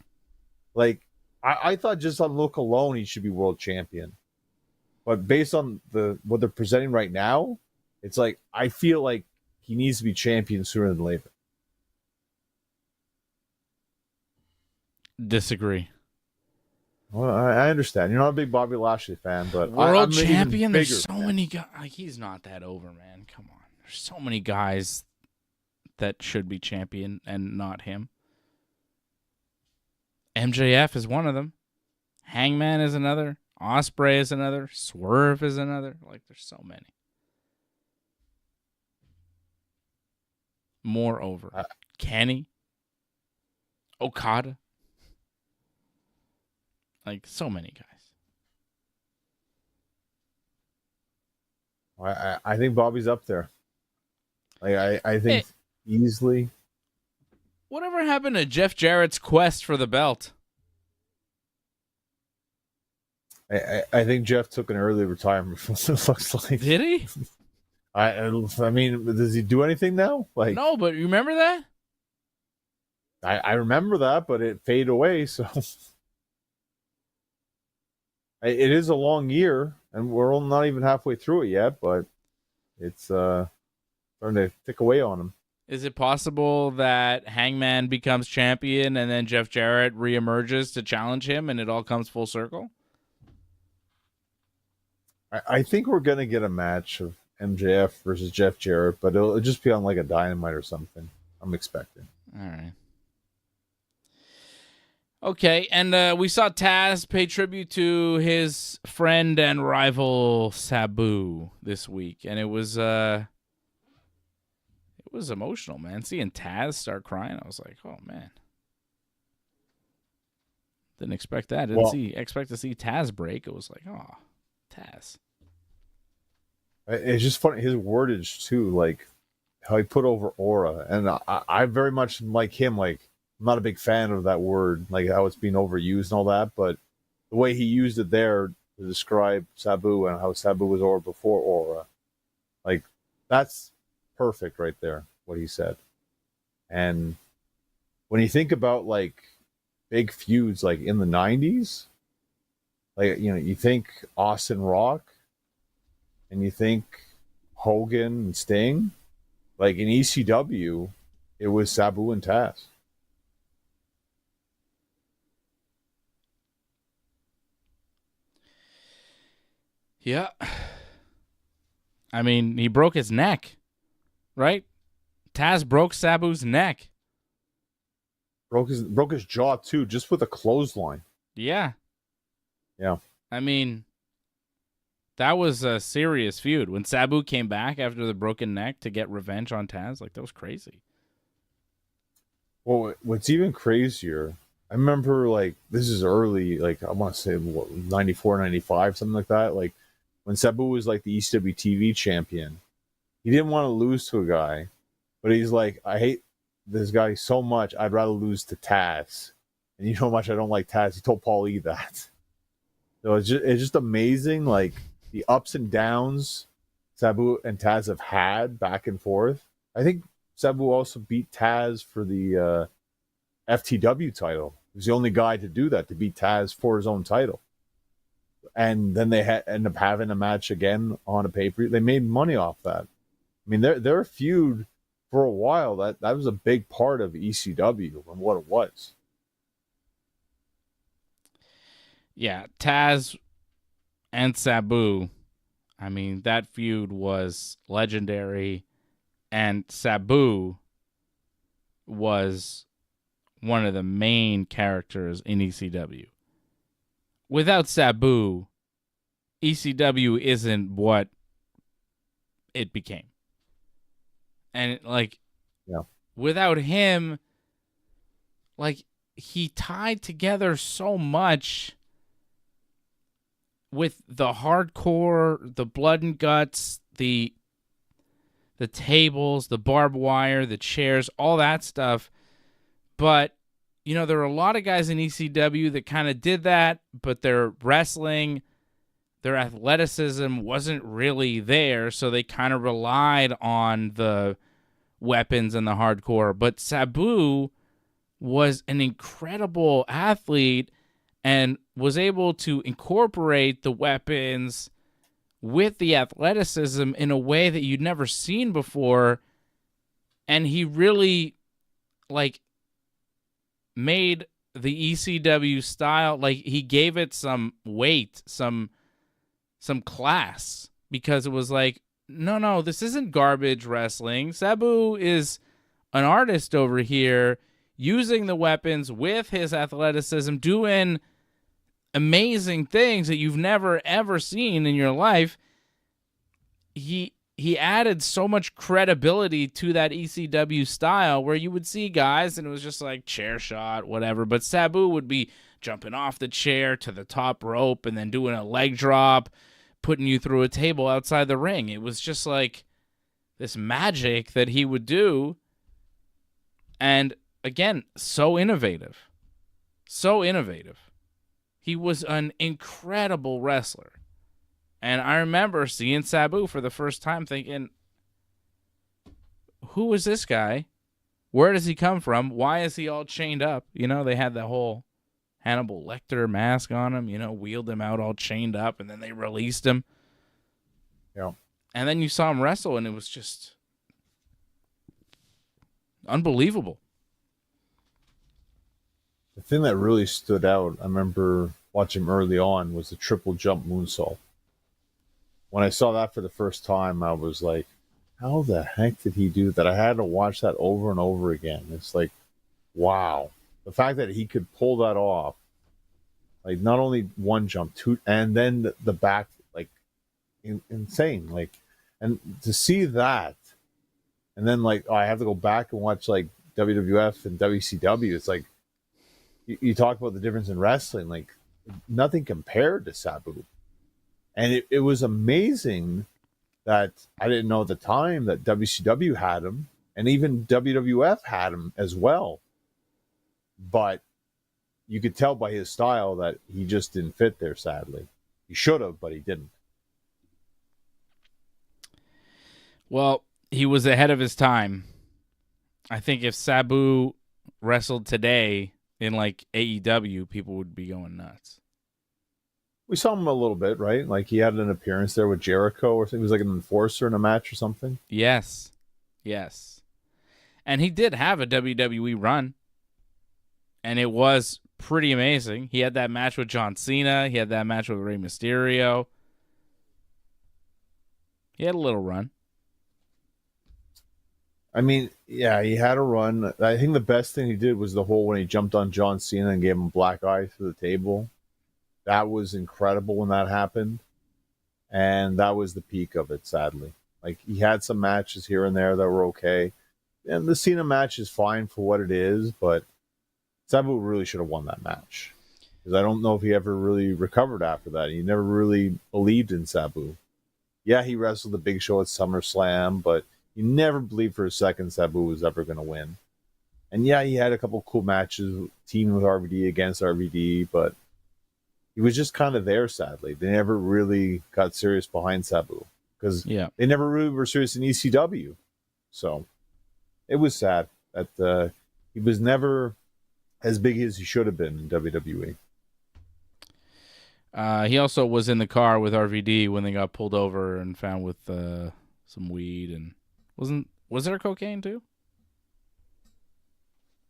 I thought just on look alone he should be world champion, but based on what they're presenting right now, it's I feel like he needs to be champion sooner than later. Disagree. Well, I understand. You're not a big Bobby Lashley fan, but world I'm champion. There's so fan. many guys. He's not that over, man. Come on. There's so many guys that should be champion and not him. MJF is one of them. Hangman is another. Ospreay is another. Swerve is another. There's so many. Moreover, Kenny, Okada. So many guys. I think Bobby's up there. I think easily. Whatever happened to Jeff Jarrett's quest for the belt? I think Jeff took an early retirement from what it looks like. Did he? I mean, does he do anything now? Like, No, but you remember that? I remember that, but it faded away. So it is a long year, and we're not even halfway through it yet. But it's starting to tick away on him. Is it possible that Hangman becomes champion and then Jeff Jarrett reemerges to challenge him, and it all comes full circle? I think we're gonna get a match of MJF versus Jeff Jarrett, but it'll just be on like a Dynamite or something. I'm expecting. All right. Okay, and we saw Taz pay tribute to his friend and rival Sabu this week, and it was emotional, man. Seeing Taz start crying, I was like, oh man, didn't expect that. Expect to see Taz break. It was like, oh, Taz. It's just funny his wordage too, like how he put over aura, and I very much like him. Like, I'm not a big fan of that word, like how it's being overused and all that, but the way he used it there to describe Sabu and how Sabu was aura before aura, like that's perfect right there, what he said. And when you think about like big feuds like in the 90s, like, you know, you think Austin Rock and you think Hogan and Sting, like in ECW, it was Sabu and Taz. Yeah. I mean, he broke his neck, right? Taz broke Sabu's neck. Broke his jaw too, just with a clothesline. Yeah. Yeah. I mean, that was a serious feud. When Sabu came back after the broken neck to get revenge on Taz, like, that was crazy. Well, what's even crazier, I remember, like, this is early, like, I want to say 94, 95, something like that. Like, when Sabu was, like, the ECW TV champion, he didn't want to lose to a guy, but he's like, I hate this guy so much, I'd rather lose to Taz. And you know how much I don't like Taz. He told Paul E that. So it's just amazing, like, the ups and downs Sabu and Taz have had back and forth. I think Sabu also beat Taz for the FTW title. He was the only guy to do that, to beat Taz for his own title. And then they end up having a match again on a pay-per-view. They made money off that. I mean, their feud for a while, that was a big part of ECW and what it was. Yeah, Taz and Sabu, I mean, that feud was legendary, and Sabu was one of the main characters in ECW. Without Sabu, ECW isn't what it became. And, like, yeah, without him, like, he tied together so much with the hardcore, the blood and guts, the tables, the barbed wire, the chairs, all that stuff. But, you know, there were a lot of guys in ECW that kind of did that, but their wrestling, their athleticism wasn't really there, so they kind of relied on the weapons and the hardcore. But Sabu was an incredible athlete and was able to incorporate the weapons with the athleticism in a way that you'd never seen before. And he really, like, made the ECW style, like, he gave it some weight, some class, because it was like, no, this isn't garbage wrestling. Sabu is an artist over here, using the weapons with his athleticism, doing amazing things that you've never ever seen in your life. He added so much credibility to that ECW style, where you would see guys and it was just like chair shot, whatever, but Sabu would be jumping off the chair to the top rope and then doing a leg drop, putting you through a table outside the ring. It was just like this magic that he would do. And again, so innovative. So innovative. He was an incredible wrestler. And I remember seeing Sabu for the first time thinking, who is this guy? Where does he come from? Why is he all chained up? You know, they had the whole Hannibal Lecter mask on him, you know, wheeled him out all chained up, and then they released him. Yeah. And then you saw him wrestle, and it was just unbelievable. The thing that really stood out, I remember watching him early on, was the triple jump moonsault. When I saw that for the first time, I was like, how the heck did he do that? I had to watch that over and over again. It's like, wow. The fact that he could pull that off, like not only one jump, two, and then the back, like insane. Like, and to see that, and then like, I have to go back and watch like WWF and WCW. It's like, you talk about the difference in wrestling, like nothing compared to Sabu. And it was amazing that I didn't know at the time that WCW had him, and even WWF had him as well. But you could tell by his style that he just didn't fit there, sadly. He should have, but he didn't. Well, he was ahead of his time. I think if Sabu wrestled today in like AEW, people would be going nuts. We saw him a little bit, right? Like he had an appearance there with Jericho, or something. He was like an enforcer in a match or something. Yes. And he did have a WWE run, and it was pretty amazing. He had that match with John Cena. He had that match with Rey Mysterio. He had a little run. I mean, yeah, he had a run. I think the best thing he did was the whole when he jumped on John Cena and gave him black eye through the table. That was incredible when that happened. And that was the peak of it, sadly. Like, he had some matches here and there that were okay. And the Cena match is fine for what it is, but Sabu really should have won that match. Because I don't know if he ever really recovered after that. He never really believed in Sabu. Yeah, he wrestled the Big Show at SummerSlam, but he never believed for a second Sabu was ever going to win. And yeah, he had a couple cool matches teaming with RVD against RVD, but he was just kind of there, sadly. They never really got serious behind Sabu because they never really were serious in ECW. So it was sad that he was never as big as he should have been in WWE. He also was in the car with RVD when they got pulled over and found with some weed, and was there cocaine too?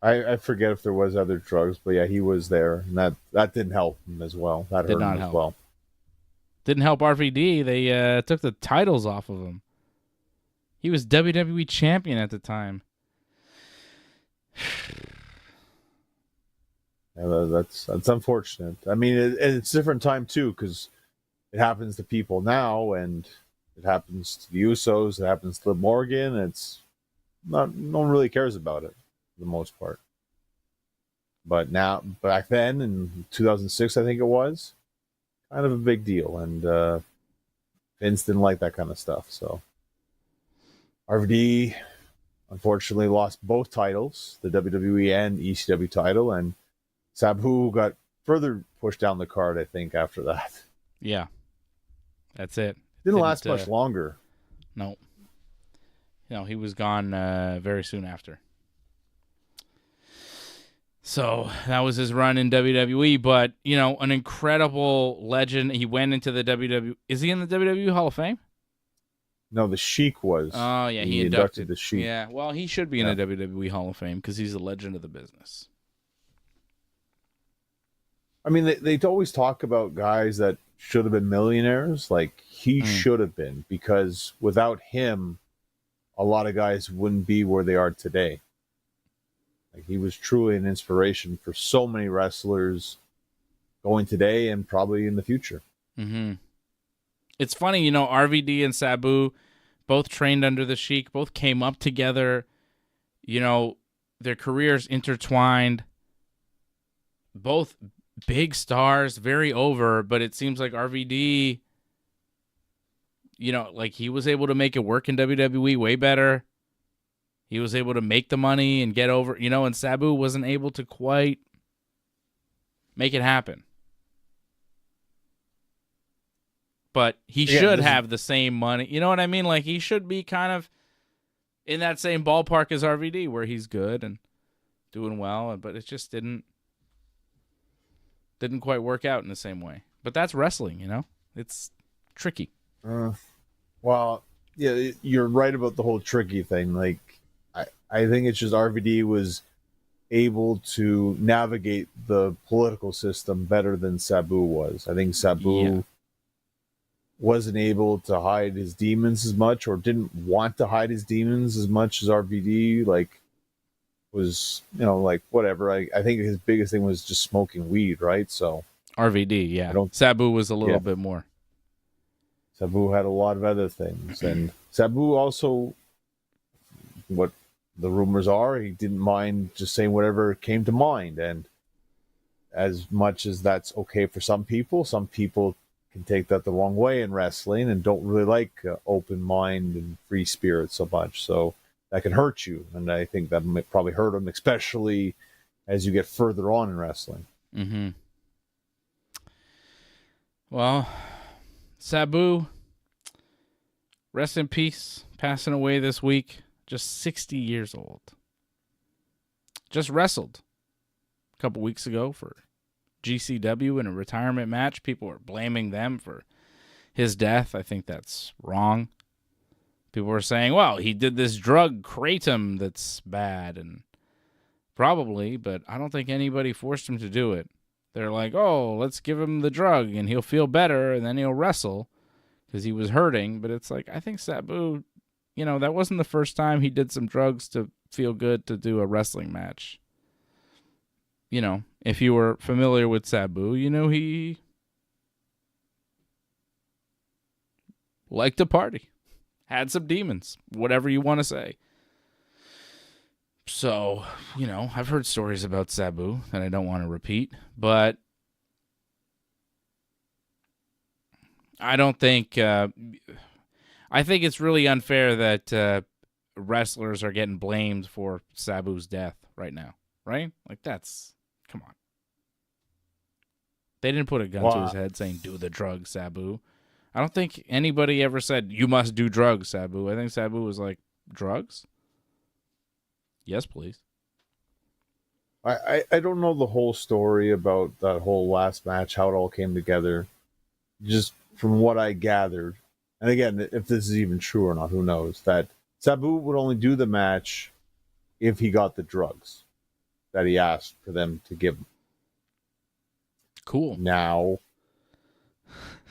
I forget if there was other drugs, but yeah, he was there, and that didn't help him as well. That did hurt not him help. as well. Didn't help RVD. They took the titles off of him. He was WWE champion at the time. Yeah, that's unfortunate. I mean, it's a different time too, because it happens to people now, and it happens to the Usos. It happens to Liv Morgan. It's not, no one really cares about it for the most part. But now, back then in 2006, I think it was kind of a big deal, and Vince didn't like that kind of stuff. So RVD unfortunately lost both titles, the WWE and ECW title, and Sabu got further pushed down the card, I think, after that. Yeah. That's it. Didn't last much longer. No. He was gone very soon after. So that was his run in WWE, but, an incredible legend. He went into the WWE. Is he in the WWE Hall of Fame? No, the Sheik was. Oh, yeah, he inducted the Sheik. Yeah, well, he should be in the WWE Hall of Fame because he's a legend of the business. I mean, they always talk about guys that should have been millionaires. Like, he should have been, because without him, a lot of guys wouldn't be where they are today. Like, he was truly an inspiration for so many wrestlers going today and probably in the future. Mm-hmm. It's funny, RVD and Sabu both trained under the Sheik, both came up together. Their careers intertwined. Both big stars, very over, but it seems like RVD, he was able to make it work in WWE way better. he was able to make the money and get over, and Sabu wasn't able to quite make it happen. But he should have the same money. You know what I mean? Like, he should be kind of in that same ballpark as RVD, where he's good and doing well, but it just didn't quite work out in the same way. But that's wrestling, It's tricky. Well, yeah, you're right about the whole tricky thing. Like, I think it's just RVD was able to navigate the political system better than Sabu was. I think Sabu wasn't able to hide his demons as much, or didn't want to hide his demons as much as RVD, was, whatever. I think his biggest thing was just smoking weed, right? So RVD, yeah. Sabu was a little bit more. Sabu had a lot of other things. And Sabu also, what the rumors are, he didn't mind just saying whatever came to mind. And as much as that's okay for some people can take that the wrong way in wrestling and don't really like open mind and free spirit so much. So that can hurt you. And I think that might probably hurt him, especially as you get further on in wrestling. Mm-hmm. Well, Sabu, rest in peace, passing away this week, just 60 years old. Just wrestled a couple weeks ago for GCW in a retirement match. People were blaming them for his death. I think that's wrong. People were saying, well, he did this drug kratom that's bad, and probably, but I don't think anybody forced him to do it. They're like, oh, let's give him the drug and he'll feel better and then he'll wrestle because he was hurting. But it's like, I think Sabu, that wasn't the first time he did some drugs to feel good to do a wrestling match. If you were familiar with Sabu, he liked to party, had some demons, whatever you want to say. So, I've heard stories about Sabu that I don't want to repeat, but I don't think, I think it's really unfair that wrestlers are getting blamed for Sabu's death right now, right? Like, come on. They didn't put a gun to his head saying, do the drugs, Sabu. I don't think anybody ever said, you must do drugs, Sabu. I think Sabu was like, drugs? Yes, please. I don't know the whole story about that whole last match, how it all came together. Just from what I gathered, and again, if this is even true or not, who knows, that Sabu would only do the match if he got the drugs that he asked for them to give him. Cool. Now,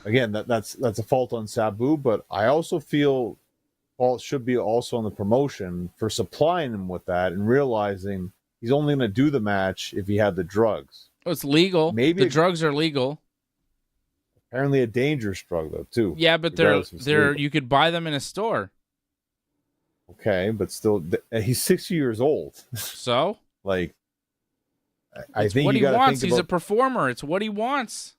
again, that's a fault on Sabu, but I also feel fault should be also on the promotion for supplying him with that and realizing he's only going to do the match if he had the drugs. Well, it's legal. Maybe the drugs are legal. Apparently a dangerous drug, though, too. Yeah, but they're you could buy them in a store. Okay, but still, he's 60 years old. So? I think what he wants. He's a performer. It's what he wants.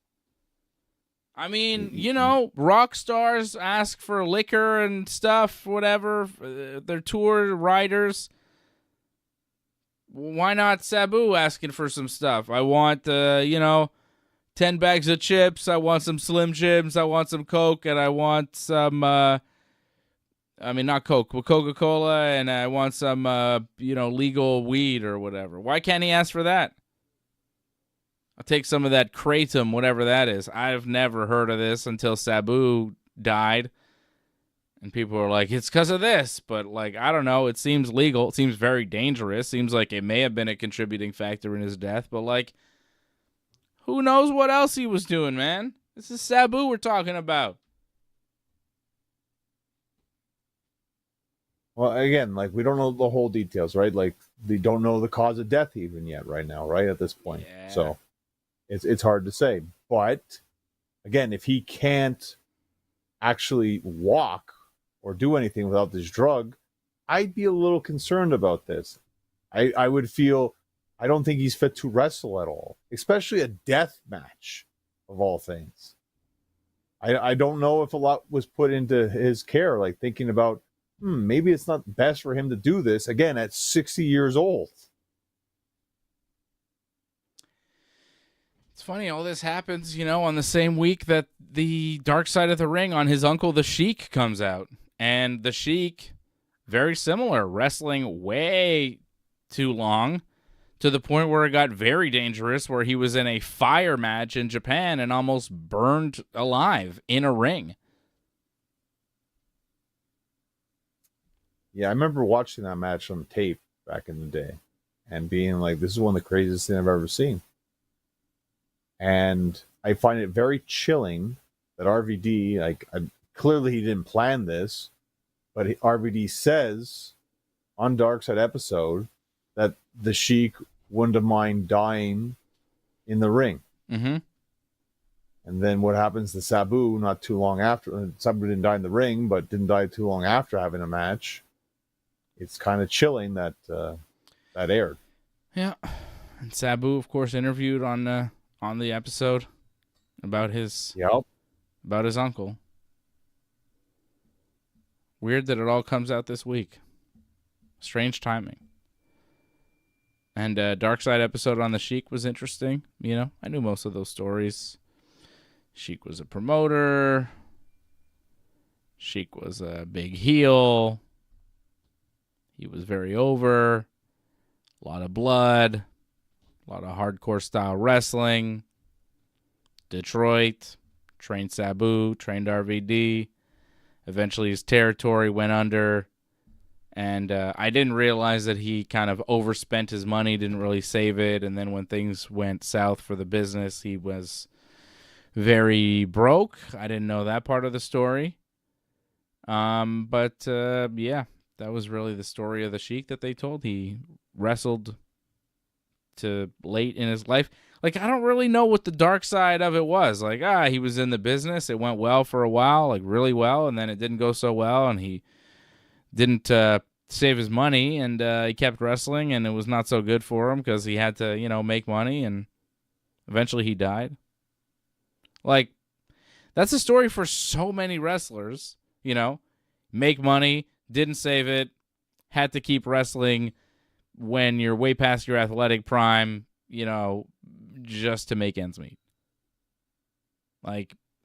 I mean, rock stars ask for liquor and stuff, whatever. They're tour riders. Why not Sabu asking for some stuff? I want, 10 bags of chips. I want some Slim Jims. I want some Coke. And I want some, not Coke, but Coca-Cola. And I want some, legal weed or whatever. Why can't he ask for that? I'll take some of that kratom, whatever that is. I've never heard of this until Sabu died. And people are like, it's because of this. But, I don't know. It seems legal. It seems very dangerous. Seems like it may have been a contributing factor in his death. But, who knows what else he was doing, man? This is Sabu we're talking about. Well, again, we don't know the whole details, right? They don't know the cause of death even yet right now, right, at this point. Yeah. So it's hard to say. But, again, if he can't actually walk or do anything without this drug, I'd be a little concerned about this. I would feel, I don't think he's fit to wrestle at all, especially a death match, of all things. I don't know if a lot was put into his care, thinking about maybe it's not best for him to do this again at 60 years old. It's funny, all this happens, on the same week that the Dark Side of the Ring on his uncle, the Sheik, comes out. And the Sheik, very similar, wrestling way too long to the point where it got very dangerous, where he was in a fire match in Japan and almost burned alive in a ring. Yeah, I remember watching that match on tape back in the day and being like, this is one of the craziest things I've ever seen. And I find it very chilling that RVD, clearly he didn't plan this, but RVD says on Dark Side episode that the Sheik wouldn't have mind dying in the ring. Mm-hmm. And then what happens to Sabu not too long after? Sabu didn't die in the ring, but didn't die too long after having a match. It's kind of chilling that that aired. Yeah. And Sabu, of course, interviewed on the episode about his uncle. Weird that it all comes out this week. Strange timing. And Dark Side episode on the Sheik was interesting. I knew most of those stories. Sheik was a promoter. Sheik was a big heel. He was very over. A lot of blood. A lot of hardcore style wrestling. Detroit. Trained Sabu. Trained RVD. Eventually his territory went under. And I didn't realize that he kind of overspent his money, didn't really save it. And then when things went south for the business, he was very broke. I didn't know that part of the story. But that was really the story of the Sheik that they told. He wrestled to late in his life. I don't really know what the dark side of it was. He was in the business. It went well for a while, really well, and then it didn't go so well, and he didn't save his money, and he kept wrestling, and it was not so good for him because he had to, make money, and eventually he died. That's a story for so many wrestlers, make money, didn't save it, had to keep wrestling when you're way past your athletic prime, just to make ends meet.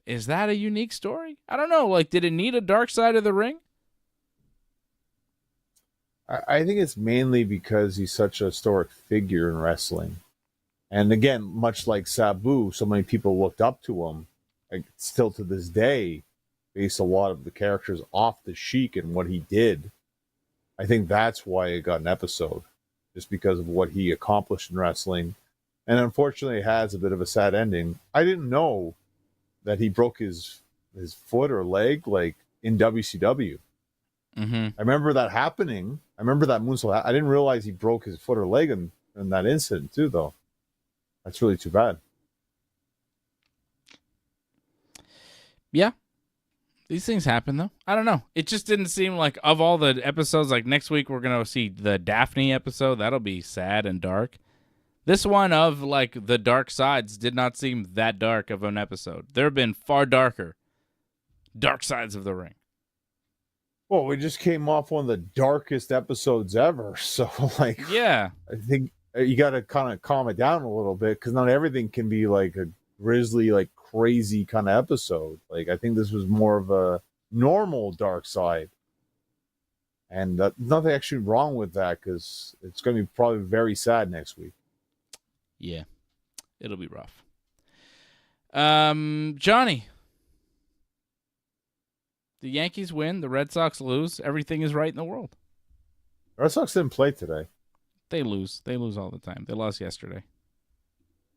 Is that a unique story? I don't know. Did it need a Dark Side of the Ring? I think it's mainly because he's such a historic figure in wrestling. And again, much like Sabu, so many people looked up to him. Still to this day, base a lot of the characters off the Sheik and what he did. I think that's why it got an episode, just because of what he accomplished in wrestling. And unfortunately, it has a bit of a sad ending. I didn't know that he broke his foot or leg in WCW. Mm-hmm. I remember that happening. I remember that moonsault. I didn't realize he broke his foot or leg in that incident too, though. That's really too bad. Yeah. These things happen, though. I don't know. It just didn't seem like, of all the episodes, next week we're going to see the Daphne episode. That'll be sad and dark. This one of, the dark sides did not seem that dark of an episode. There have been far darker dark sides of the ring. Well, we just came off one of the darkest episodes ever. So, yeah. I think you got to kind of calm it down a little bit because not everything can be a grisly, crazy kind of episode. I think this was more of a normal dark side. And nothing actually wrong with that because it's going to be probably very sad next week. Yeah, it'll be rough. Johnny. The Yankees win, the Red Sox lose, everything is right in the world. The Red Sox didn't play today. They lose. They lose all the time. They lost yesterday.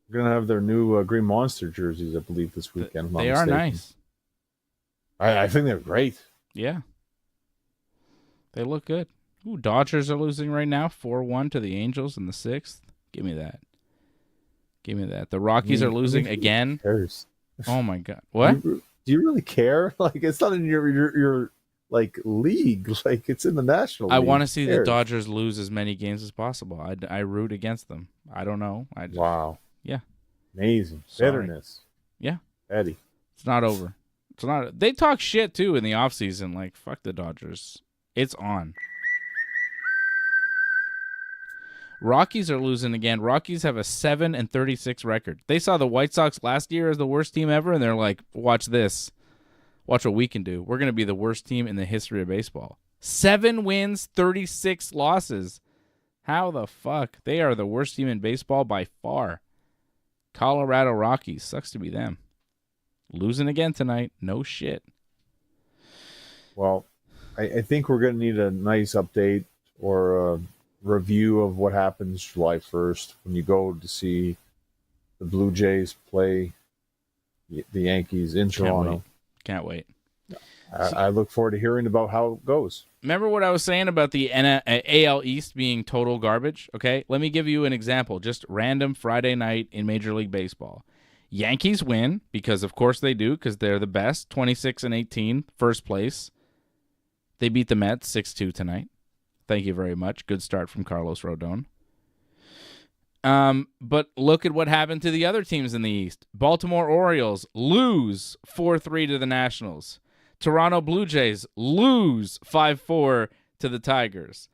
They're going to have their new Green Monster jerseys, I believe, this weekend. They are nice. I think they're great. Yeah. They look good. Ooh, Dodgers are losing right now, 4-1 to the Angels in the 6th. Give me that. Give me that. The Rockies are losing again. Cares? Oh, my God. What? Do you really care? It's not in your league. It's in the National League. I want to see the Dodgers lose as many games as possible. I root against them. I don't know. Wow. Yeah. Amazing. Sorry. Bitterness. Yeah. Eddie. It's not over. It's not. They talk shit, too, in the offseason. Fuck the Dodgers. It's on. Rockies are losing again. Rockies have a 7-36 record. They saw the White Sox last year as the worst team ever, and they're like, watch this. Watch what we can do. We're going to be the worst team in the history of baseball. 7 wins, 36 losses. How the fuck? They are the worst team in baseball by far. Colorado Rockies. Sucks to be them. Losing again tonight. No shit. Well, I think we're going to need a nice update or a review of what happens July 1st when you go to see the Blue Jays play the Yankees in Toronto. Can't wait. I look forward to hearing about how it goes. Remember what I was saying about the AL East being total garbage? Okay, let me give you an example. Just random Friday night in Major League Baseball. Yankees win because, of course, they do because they're the best. 26-18, first place. They beat the Mets 6-2 tonight. Thank you very much. Good start from Carlos Rodon. But look at what happened to the other teams in the East. Baltimore Orioles lose 4-3 to the Nationals. Toronto Blue Jays lose 5-4 to the Tigers.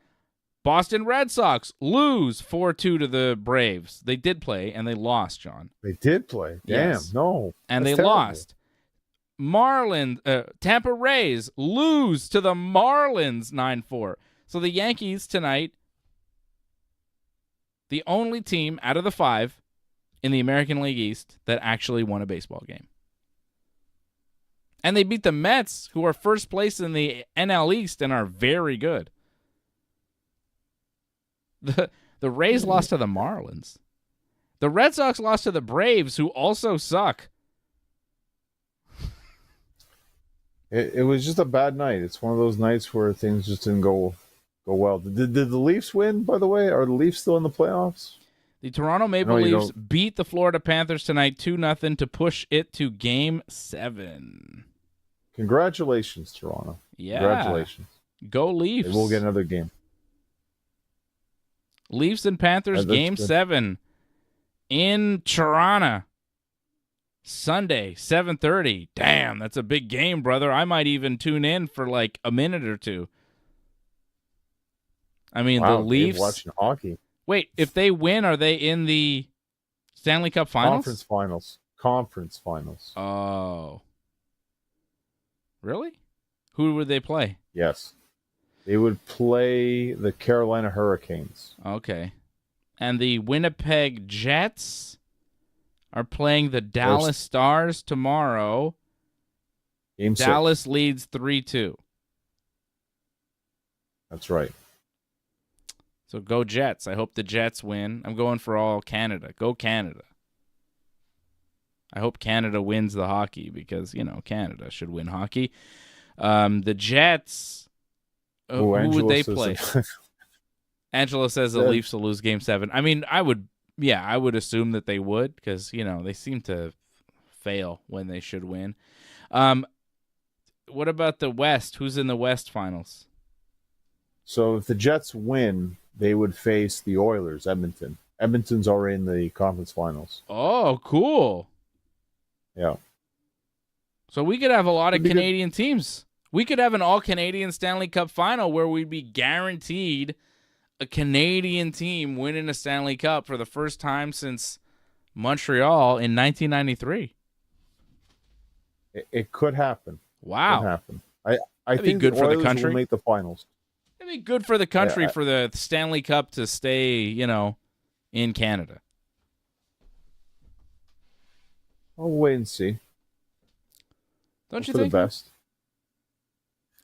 Boston Red Sox lose 4-2 to the Braves. They did play, and they lost, John. They did play. Damn, Yes. no. And That's they terrible. lost. Tampa Rays lose to the Marlins 9-4. So the Yankees tonight, the only team out of the 5 in the American League East that actually won a baseball game. And they beat the Mets, who are first place in the NL East and are very good. The Rays lost to the Marlins. The Red Sox lost to the Braves, who also suck. It was just a bad night. It's one of those nights where things just didn't go well. Did the Leafs win, by the way? Are the Leafs still in the playoffs? The Toronto Maple Leafs beat the Florida Panthers tonight 2-0 to push it to Game 7. Congratulations, Toronto. Yeah. Congratulations. Go Leafs. We'll get another game. Leafs and Panthers, Game 7 in Toronto. Sunday, 7:30. Damn, that's a big game, brother. I might even tune in for like a minute or two. I mean, Wow, the Leafs. Dave watching hockey. Wait, if they win, are they in the Stanley Cup Finals? Conference finals. Oh. Really? Who would they play? Yes. They would play the Carolina Hurricanes. Okay. And the Winnipeg Jets are playing the Dallas Stars tomorrow. Game 6. Dallas leads 3-2. That's right. So go Jets. I hope the Jets win. I'm going for all Canada. Go Canada. I hope Canada wins the hockey because, Canada should win hockey. The Jets, who would they play? Angela says the Leafs will lose Game 7. I mean, I would assume that they would because, they seem to fail when they should win. What about the West? Who's in the West finals? So if the Jets win, they would face the Oilers, Edmonton. Edmonton's already in the conference finals. Oh, cool. Yeah. So we could have a lot of Canadian teams. We could have an all-Canadian Stanley Cup final where we'd be guaranteed a Canadian team winning a Stanley Cup for the first time since Montreal in 1993. It could happen. Wow. It could happen. I think good the for the Oilers country. will make the finals. It'd be good for the country for the Stanley Cup to stay, in Canada. I'll wait and see. Don't you for think? The best.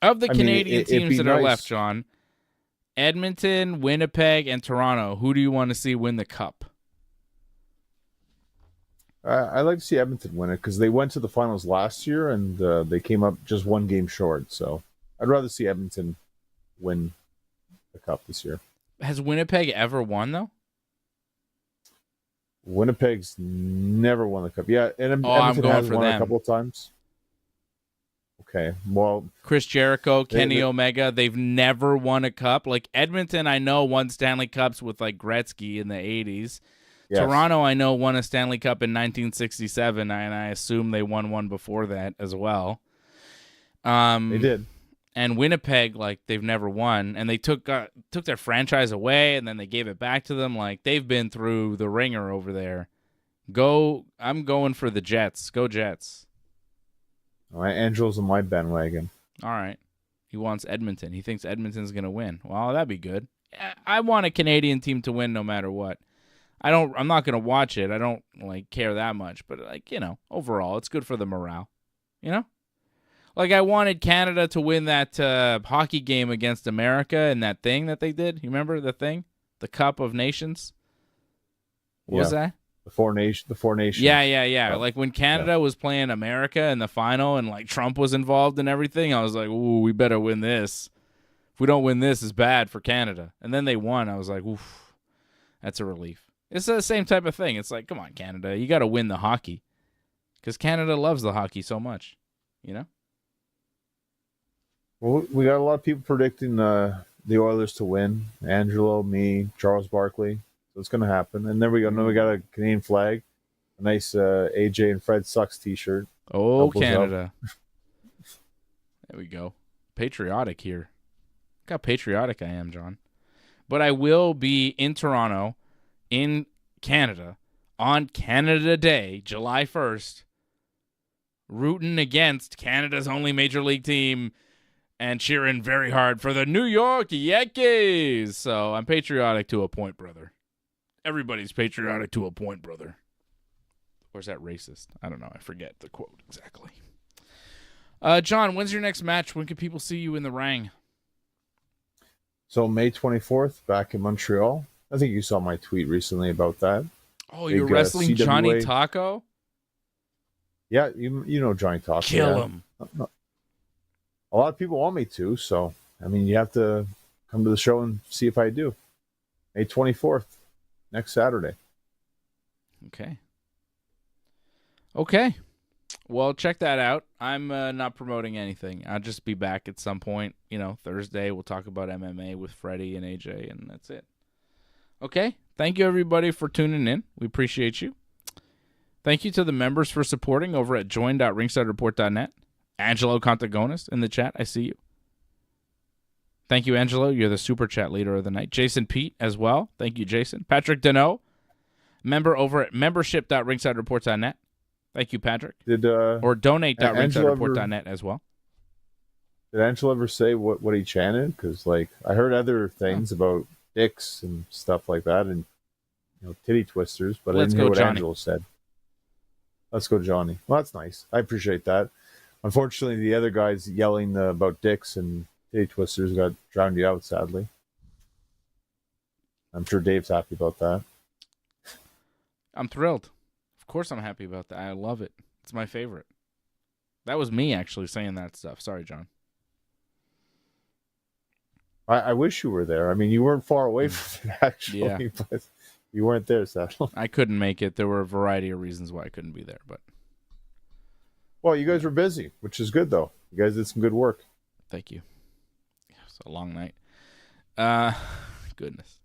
Of the Canadian teams that are nice. left, John, Edmonton, Winnipeg, and Toronto, who do you want to see win the Cup? I'd like to see Edmonton win it because they went to the finals last year and they came up just one game short. So I'd rather see Edmonton win the Cup this year. Has Winnipeg ever won, though? Winnipeg's never won the Cup. Yeah, and I'm Edmonton going has for won them. a couple of times. Okay, well, Chris Jericho, Kenny Omega, they've never won a cup. Like Edmonton, I know won Stanley Cups with like Gretzky in the 80s. yes. Toronto, I know won a Stanley Cup in 1967, and I assume they won one before that as well. They did. And Winnipeg, like, they've never won, and they took their franchise away, and then they gave it back to them. Like, they've been through the ringer over there. I'm going for the Jets. Go Jets. All right, Angelo's on my bandwagon. All right. He wants Edmonton. He thinks Edmonton's going to win. Well, that'd be good. I want a Canadian team to win no matter what. I'm not going to watch it. I don't care that much, but overall, it's good for the morale. Like, I wanted Canada to win that hockey game against America and that thing that they did. You remember the thing? The Cup of Nations? What was that? The Four Nations. Yeah. Oh. Like, when Canada was playing America in the final and, like, Trump was involved and everything, I was like, ooh, we better win this. If we don't win this, it's bad for Canada. And then they won. I was like, oof, that's a relief. It's the same type of thing. It's like, come on, Canada. You got to win the hockey. Because Canada loves the hockey so much, Well, we got a lot of people predicting the Oilers to win. Angelo, me, Charles Barkley. So it's going to happen. And then we got a Canadian flag, a nice AJ and Fred Sucks t-shirt. Oh, Canada. There we go. Patriotic here. Look how patriotic I am, John. But I will be in Toronto, in Canada, on Canada Day, July 1st, rooting against Canada's only major league team and cheering very hard for the New York Yankees. So I'm patriotic to a point, brother. Everybody's patriotic to a point, brother. Or is that racist? I don't know. I forget the quote exactly. John, when's your next match? When can people see you in the ring? So May 24th, back in Montreal. I think you saw my tweet recently about that. Oh, you're wrestling CWA. Johnny Taco? Yeah, you know Johnny Taco. Kill him. A lot of people want me to, so, you have to come to the show and see if I do. May 24th, next Saturday. Okay. Well, check that out. I'm not promoting anything. I'll just be back at some point. Thursday we'll talk about MMA with Freddie and AJ, and that's it. Okay. Thank you, everybody, for tuning in. We appreciate you. Thank you to the members for supporting over at join.ringsidereport.net. Angelo Contagonis in the chat. I see you. Thank you, Angelo. You're the super chat leader of the night. Jason Pete as well. Thank you, Jason. Patrick Deneau, member over at membership.ringsidereport.net. Thank you, Patrick. Or donate.ringsidereport.net as well. Did Angelo ever say what he chanted? Because, I heard other things about dicks and stuff like that and, titty twisters, but I didn't hear what Angelo said. Let's go, Johnny. Well, that's nice. I appreciate that. Unfortunately, the other guys yelling about dicks and titty twisters got drowned out, sadly. I'm sure Dave's happy about that. I'm thrilled. Of course I'm happy about that. I love it. It's my favorite. That was me actually saying that stuff. Sorry, John. I wish you were there. You weren't far away from it, actually, but you weren't there, sadly. I couldn't make it. There were a variety of reasons why I couldn't be there, but... Well, you guys were busy, which is good, though. You guys did some good work. Thank you. It was a long night. Goodness.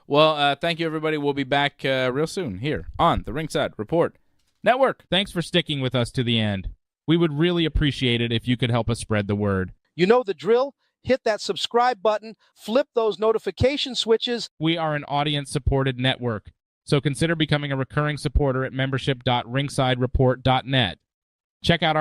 Well, thank you, everybody. We'll be back real soon here on the Ringside Report Network. Thanks for sticking with us to the end. We would really appreciate it if you could help us spread the word. You know the drill. Hit that subscribe button. Flip those notification switches. We are an audience-supported network, so consider becoming a recurring supporter at membership.ringsidereport.net. Check out our